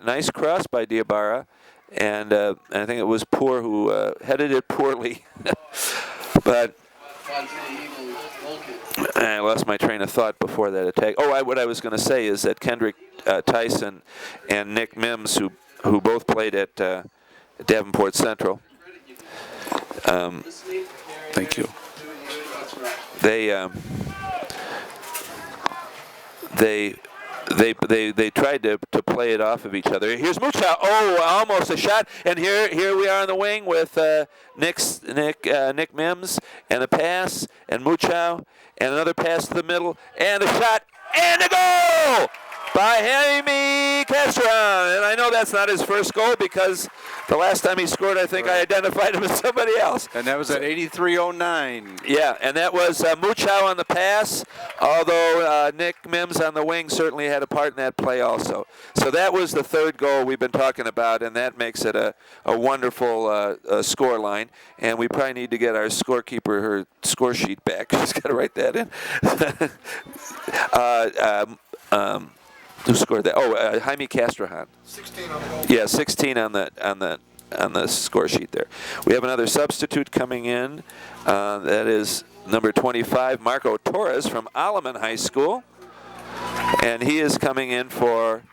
nice cross by Diabara, and I think it was Poor who headed it poorly. But I lost my train of thought before that attack. What I was going to say is that Kendrick Tyson and Nick Mims, who both played at Davenport Central. Thank you. They tried to play it off of each other. Here's Muchow. Almost a shot. And here we are on the wing with Nick Mims and a pass and Muchow and another pass to the middle and a shot and a goal by Jaime Castron. And I know that's not his first goal because the last time he scored, I think I identified him as somebody else. And that was at 83:09. Yeah, and that was Muchow on the pass, although Nick Mims on the wing certainly had a part in that play also. So that was the third goal we've been talking about, and that makes it a wonderful score line. And we probably need to get our scorekeeper her score sheet back. She's got to write that in. Who scored that? Jaime Castrohan. 16 on the goal. Yeah, 16 on the score sheet there. We have another substitute coming in. That is number 25, Marco Torres from Alleman High School, and he is coming in for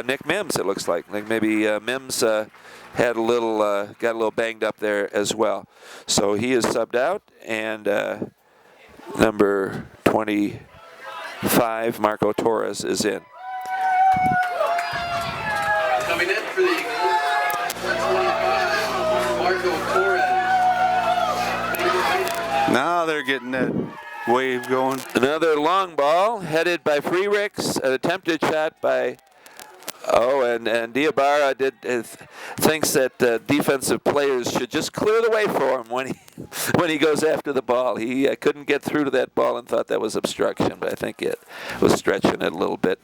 Nick Mims. It looks like maybe Mims had got a little banged up there as well. So he is subbed out, and number 25, Marco Torres, is in. Coming in for the Eagles, 25, Marco Torres. Now they're getting that wave going. Another long ball headed by Freericks, an attempted shot by and Diabara thinks that defensive players should just clear the way for him when he goes after the ball. He couldn't get through to that ball and thought that was obstruction, but I think it was stretching it a little bit.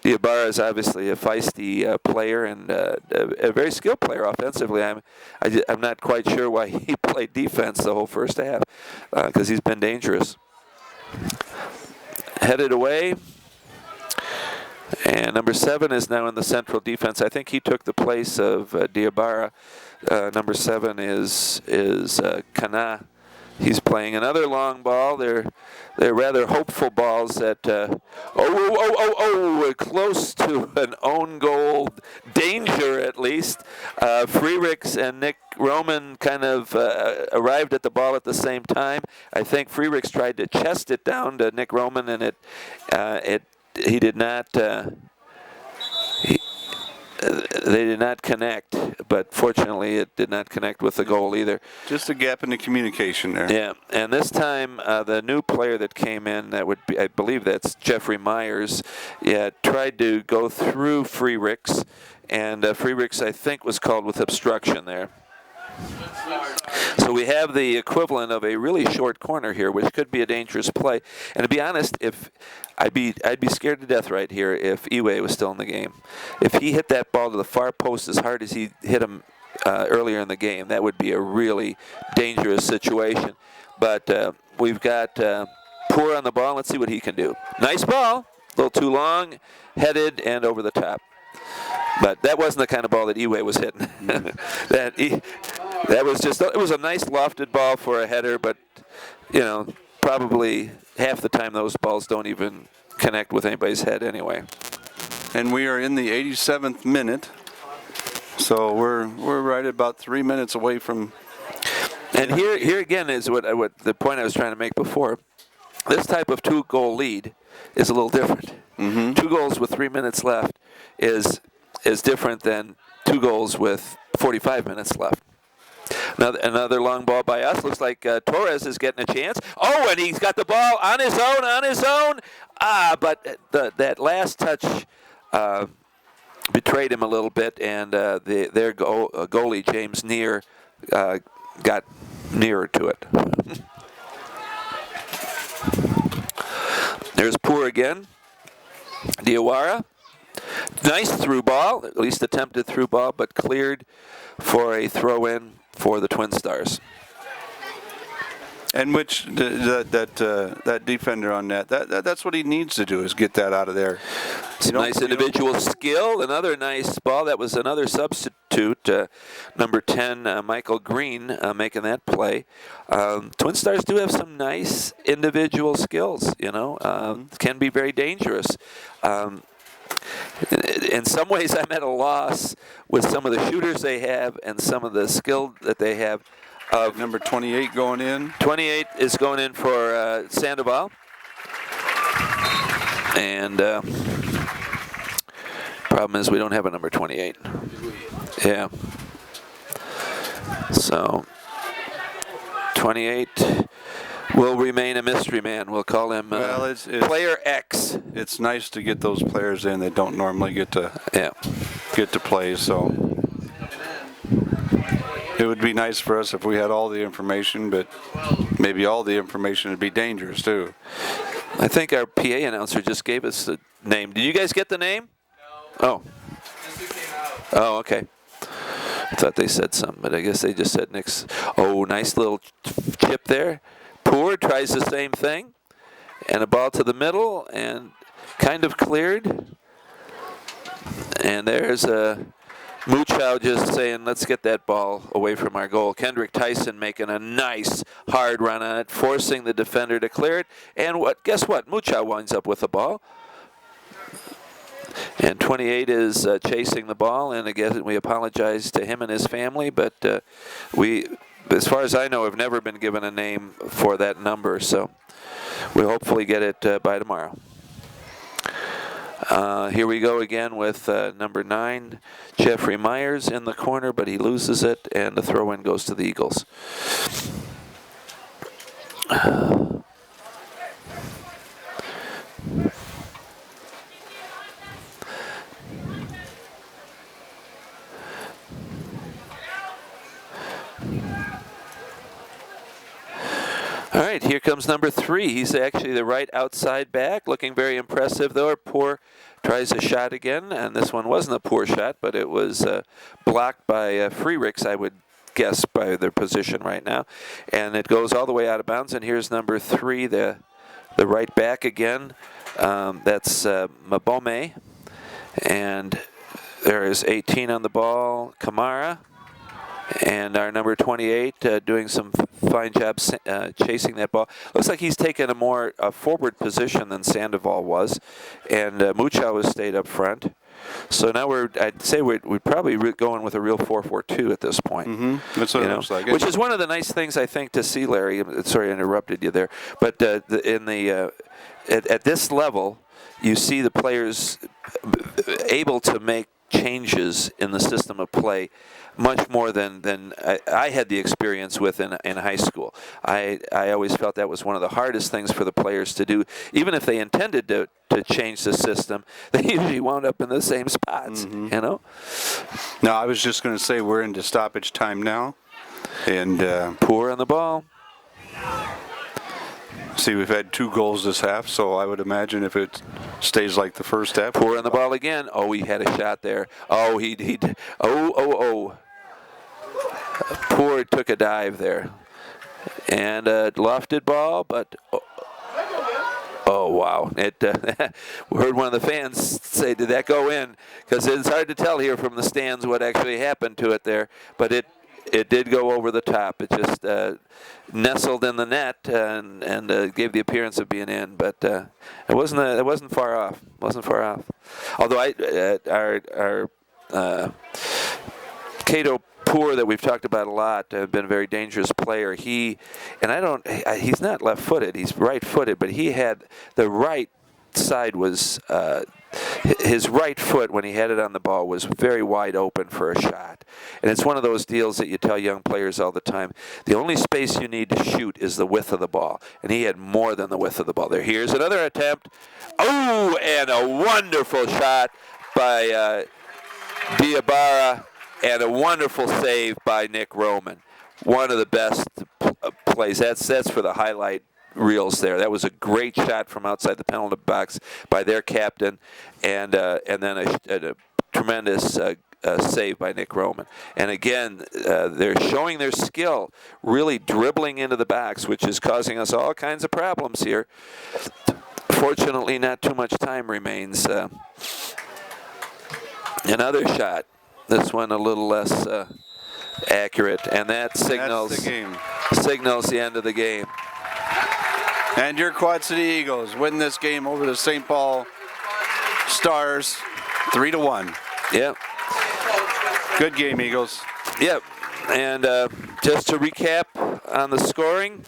Diabara is obviously a feisty player and a very skilled player offensively. I'm not quite sure why he played defense the whole first half because he's been dangerous. Headed away. And number 7 is now in the central defense. I think he took the place of Diabara. Number 7 is Kana. He's playing another long ball. They're rather hopeful balls that close to an own goal danger at least. Freericks and Nick Roman kind of arrived at the ball at the same time. I think Freericks tried to chest it down to Nick Roman, and he did not. they did not connect, but fortunately it did not connect with the goal either. Just a gap in the communication there. Yeah, and this time the new player that came in, that would be, I believe that's Jeffrey Myers, tried to go through Freericks, and Freericks I think was called with obstruction there. So we have the equivalent of a really short corner here, which could be a dangerous play. And to be honest, if I'd be scared to death right here if Iwe was still in the game. If he hit that ball to the far post as hard as he hit him earlier in the game, that would be a really dangerous situation. But we've got Poor on the ball. Let's see what he can do. Nice ball, a little too long, headed and over the top. But that wasn't the kind of ball that Iwe was hitting. That was just, it was a nice lofted ball for a header, but, you know, probably half the time those balls don't even connect with anybody's head anyway. And we are in the 87th minute, so we're right about 3 minutes away from. And here again is what the point I was trying to make before. This type of 2-goal lead is a little different. Mm-hmm. 2 goals with 3 minutes left is different than 2 goals with 45 minutes left. Another long ball by us. Looks like Torres is getting a chance. Oh, and he's got the ball on his own. But that last touch betrayed him a little bit, and their goalie, James Neer, got nearer to it. There's Poor again. Diawara. Nice through ball, at least attempted through ball, but cleared for a throw-in for the Twin Stars. And which that defender on that's what he needs to do, is get that out of there. Some nice individual skill. Another nice ball. That was another substitute, number 10, Michael Green, making that play. Twin Stars do have some nice individual skills, you know, can be very dangerous. In some ways, I'm at a loss with some of the shooters they have and some of the skill that they have. Number 28 going in. 28 is going in for Sandoval. And problem is we don't have a number 28. Yeah. So 28 will remain a mystery man. We'll call him it's Player X. It's nice to get those players in that don't normally get to play. So it would be nice for us if we had all the information, but maybe all the information would be dangerous too. I think our PA announcer just gave us the name. Did you guys get the name? No. Oh. Oh, okay. I thought they said something, but I guess they just said Nick's. Oh, nice little chip there. Poor tries the same thing. And a ball to the middle and kind of cleared. And there's Muchow just saying, let's get that ball away from our goal. Kendrick Tyson making a nice hard run on it, forcing the defender to clear it. And guess what? Muchow winds up with the ball. And 28 is chasing the ball, and again, we apologize to him and his family, but we, as far as I know, have never been given a name for that number, so we'll hopefully get it by tomorrow. Here we go again with number 9, Jeffrey Myers in the corner, but he loses it, and the throw-in goes to the Eagles. All right, here comes number 3. He's actually the right outside back, looking very impressive, though. Poor tries a shot again, and this one wasn't a poor shot, but it was blocked by Freericks, I would guess, by their position right now. And it goes all the way out of bounds, and here's number 3, the right back again. That's Mabome, and there is 18 on the ball, Kamara. And our number 28 doing some fine job chasing that ball. Looks like he's taken a more forward position than Sandoval was. And Muchow has stayed up front. So now I'd say we're probably going with a real 4-4-2 at this point. Mm-hmm. That's what it looks like. Which is one of the nice things, I think, to see, Larry. Sorry I interrupted you there. But at this level, you see the players able to make changes in the system of play much more than I had the experience with in high school. I always felt that was one of the hardest things for the players to do. Even if they intended to change the system, they usually wound up in the same spots, you know? Now, I was just going to say we're into stoppage time now. And Poor on the ball. see, we've had 2 goals this half, so I would imagine if it stays like the first half. Poor on the ball again. Oh, he had a shot there. Oh, oh. Poor took a dive there. And a lofted ball, but oh wow. It we heard one of the fans say, did that go in? Because it's hard to tell here from the stands what actually happened to it there. But it did go over the top. It just nestled in the net and gave the appearance of being in. But it wasn't far off. Although our Cato Poor, that we've talked about a lot, been a very dangerous player. He's not left-footed. He's right-footed, but he had the right side was his right foot when he had it on the ball was very wide open for a shot. And it's one of those deals that you tell young players all the time. The only space you need to shoot is the width of the ball. And he had more than the width of the ball there. Here's another attempt. Oh, and a wonderful shot by Diabara, and a wonderful save by Nick Roman. One of the best plays. That's for the highlight reels there. That was a great shot from outside the penalty box by their captain, and then a tremendous save by Nick Roman. And again, they're showing their skill, really dribbling into the backs, which is causing us all kinds of problems here. Fortunately, not too much time remains. Another shot. This one a little less accurate, and that signals the end of the game. And your Quad City Eagles win this game over the St. Paul Stars 3-1. Yep. Good game, Eagles. Yep. And just to recap on the scoring,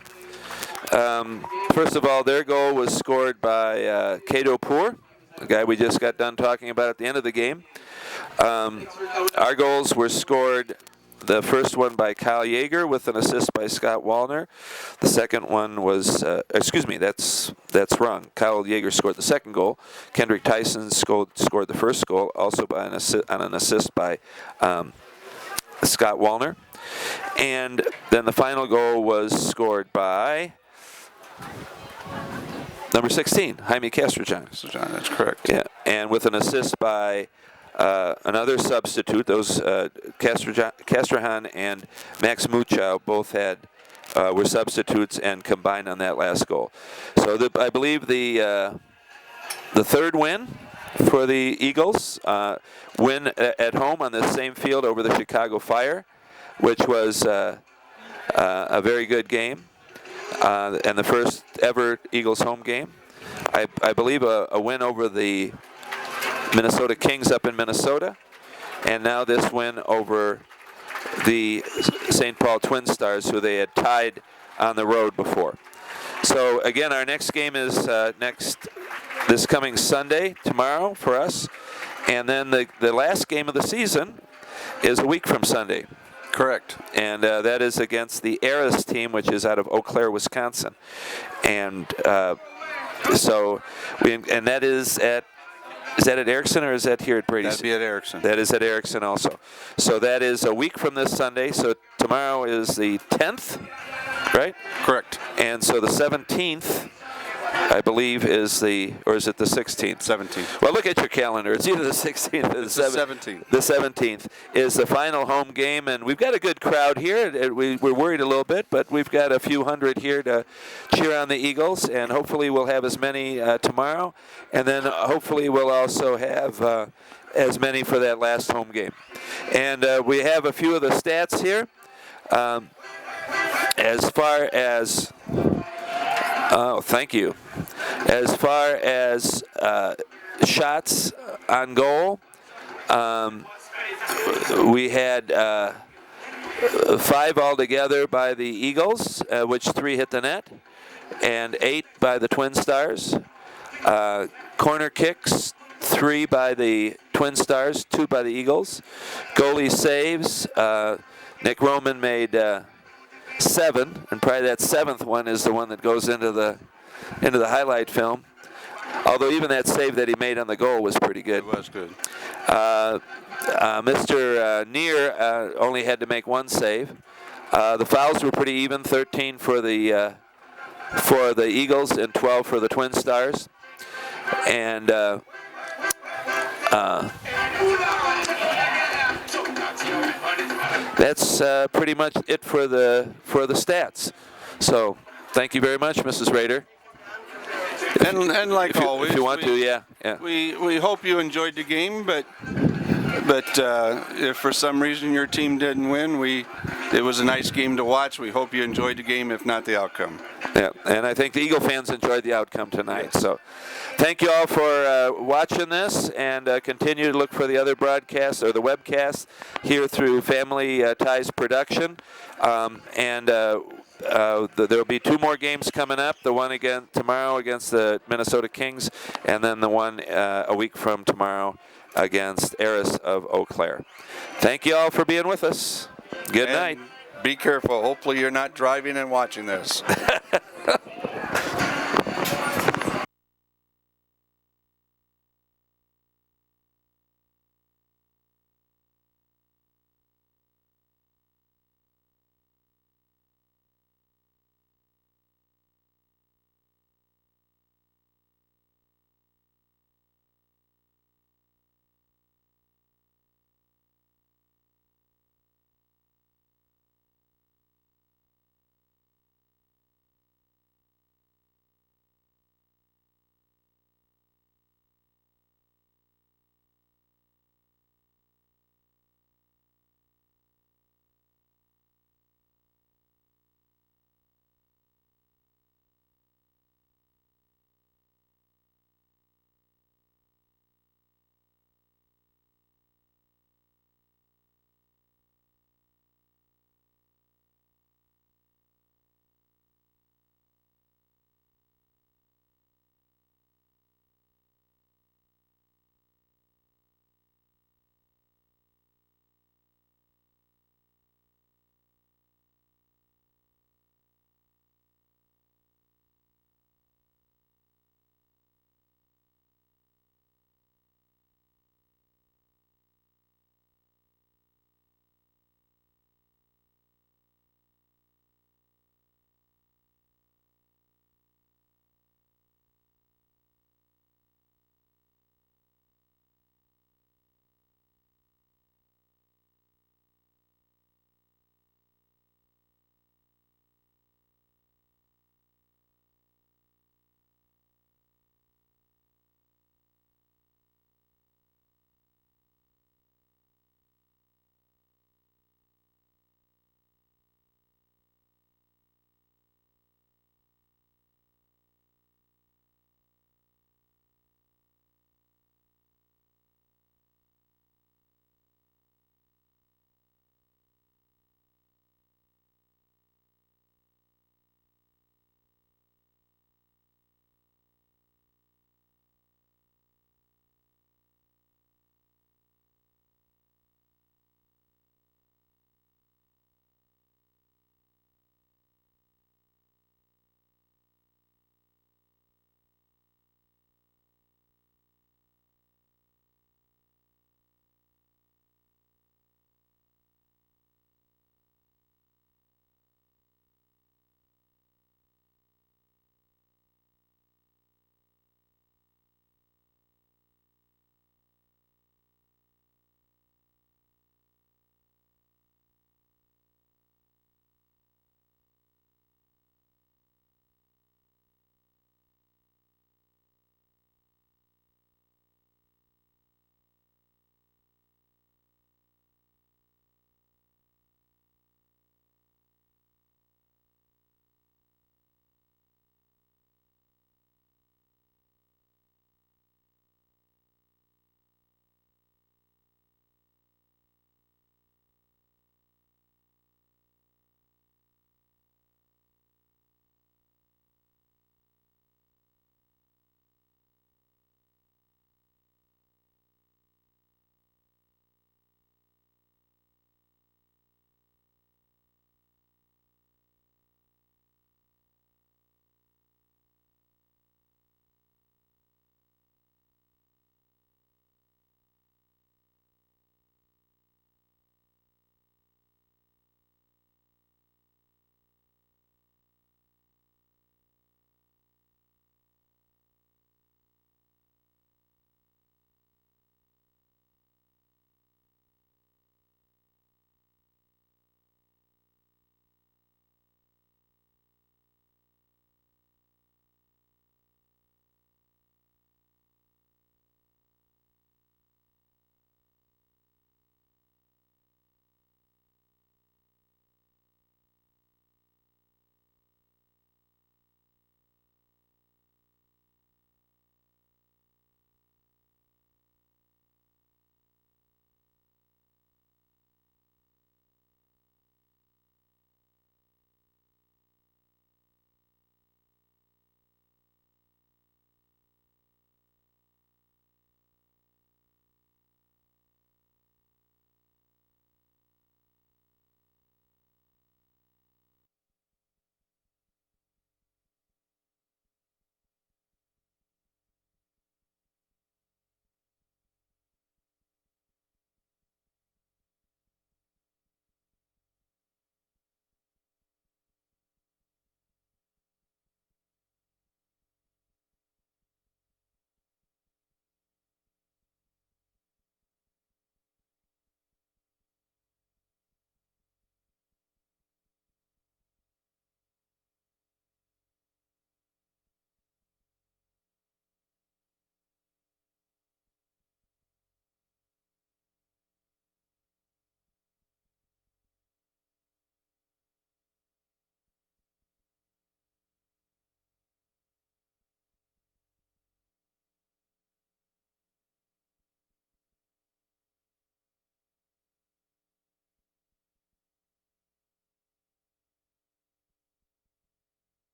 first of all, their goal was scored by Cato Poor, the guy we just got done talking about at the end of the game. Our goals were scored, the first one by Kyle Yeager with an assist by Scott Wallner. The second one was, that's wrong. Kyle Yeager scored the second goal. Kendrick Tyson scored the first goal, also by an assist by Scott Wallner. And then the final goal was scored by number 16, Jaime Castrojan. That's correct. Yeah, and with an assist by another substitute. Those Castrojan and Max Muchow both were substitutes and combined on that last goal. So I believe the third win for the Eagles, win at home on the same field over the Chicago Fire, which was a very good game, and the first ever Eagles home game. I believe a win over the Minnesota Kings up in Minnesota, and now this win over the St. Paul Twin Stars, who they had tied on the road before. So again, our next game is this coming Sunday, tomorrow for us, and then the last game of the season is a week from Sunday. Correct. And that is against the Aris team, which is out of Eau Claire, Wisconsin, and that is at. Is that at Erickson or is that here at Brady's? That'd be at Erickson. That is at Erickson also. So that is a week from this Sunday. So tomorrow is the 10th, right? Correct. And so the 17th, I believe, is it the 16th? 17th. Well, look at your calendar. It's either the 16th or the 17th. The 17th is the final home game, and we've got a good crowd here. We're worried a little bit, but we've got a few hundred here to cheer on the Eagles, and hopefully we'll have as many tomorrow, and then hopefully we'll also have as many for that last home game. And we have a few of the stats here. As far as thank you. As far as shots on goal, we had 5 altogether by the Eagles, which 3 hit the net, and 8 by the Twin Stars. Corner kicks, 3 by the Twin Stars, 2 by the Eagles. Goalie saves, Nick Roman made 7, and probably that 7th one is the one that goes into the highlight film. Although even that save that he made on the goal was pretty good. It was good. Mr. Neer only had to make 1 save. The fouls were pretty even, 13 for the Eagles and 12 for the Twin Stars. And that's pretty much it for the stats. So thank you very much, Mrs. Rader. And like always, if you want to, yeah. We hope you enjoyed the game, but if for some reason your team didn't win, it was a nice game to watch. We hope you enjoyed the game, if not the outcome. Yeah, and I think the Eagle fans enjoyed the outcome tonight. So thank you all for watching this, and continue to look for the other broadcasts or the webcasts here through Family Ties Production. There will be 2 more games coming up, the one again tomorrow against the Minnesota Kings, and then the one a week from tomorrow against Eris of Eau Claire. Thank you all for being with us. Good night. Be careful. Hopefully you're not driving and watching this.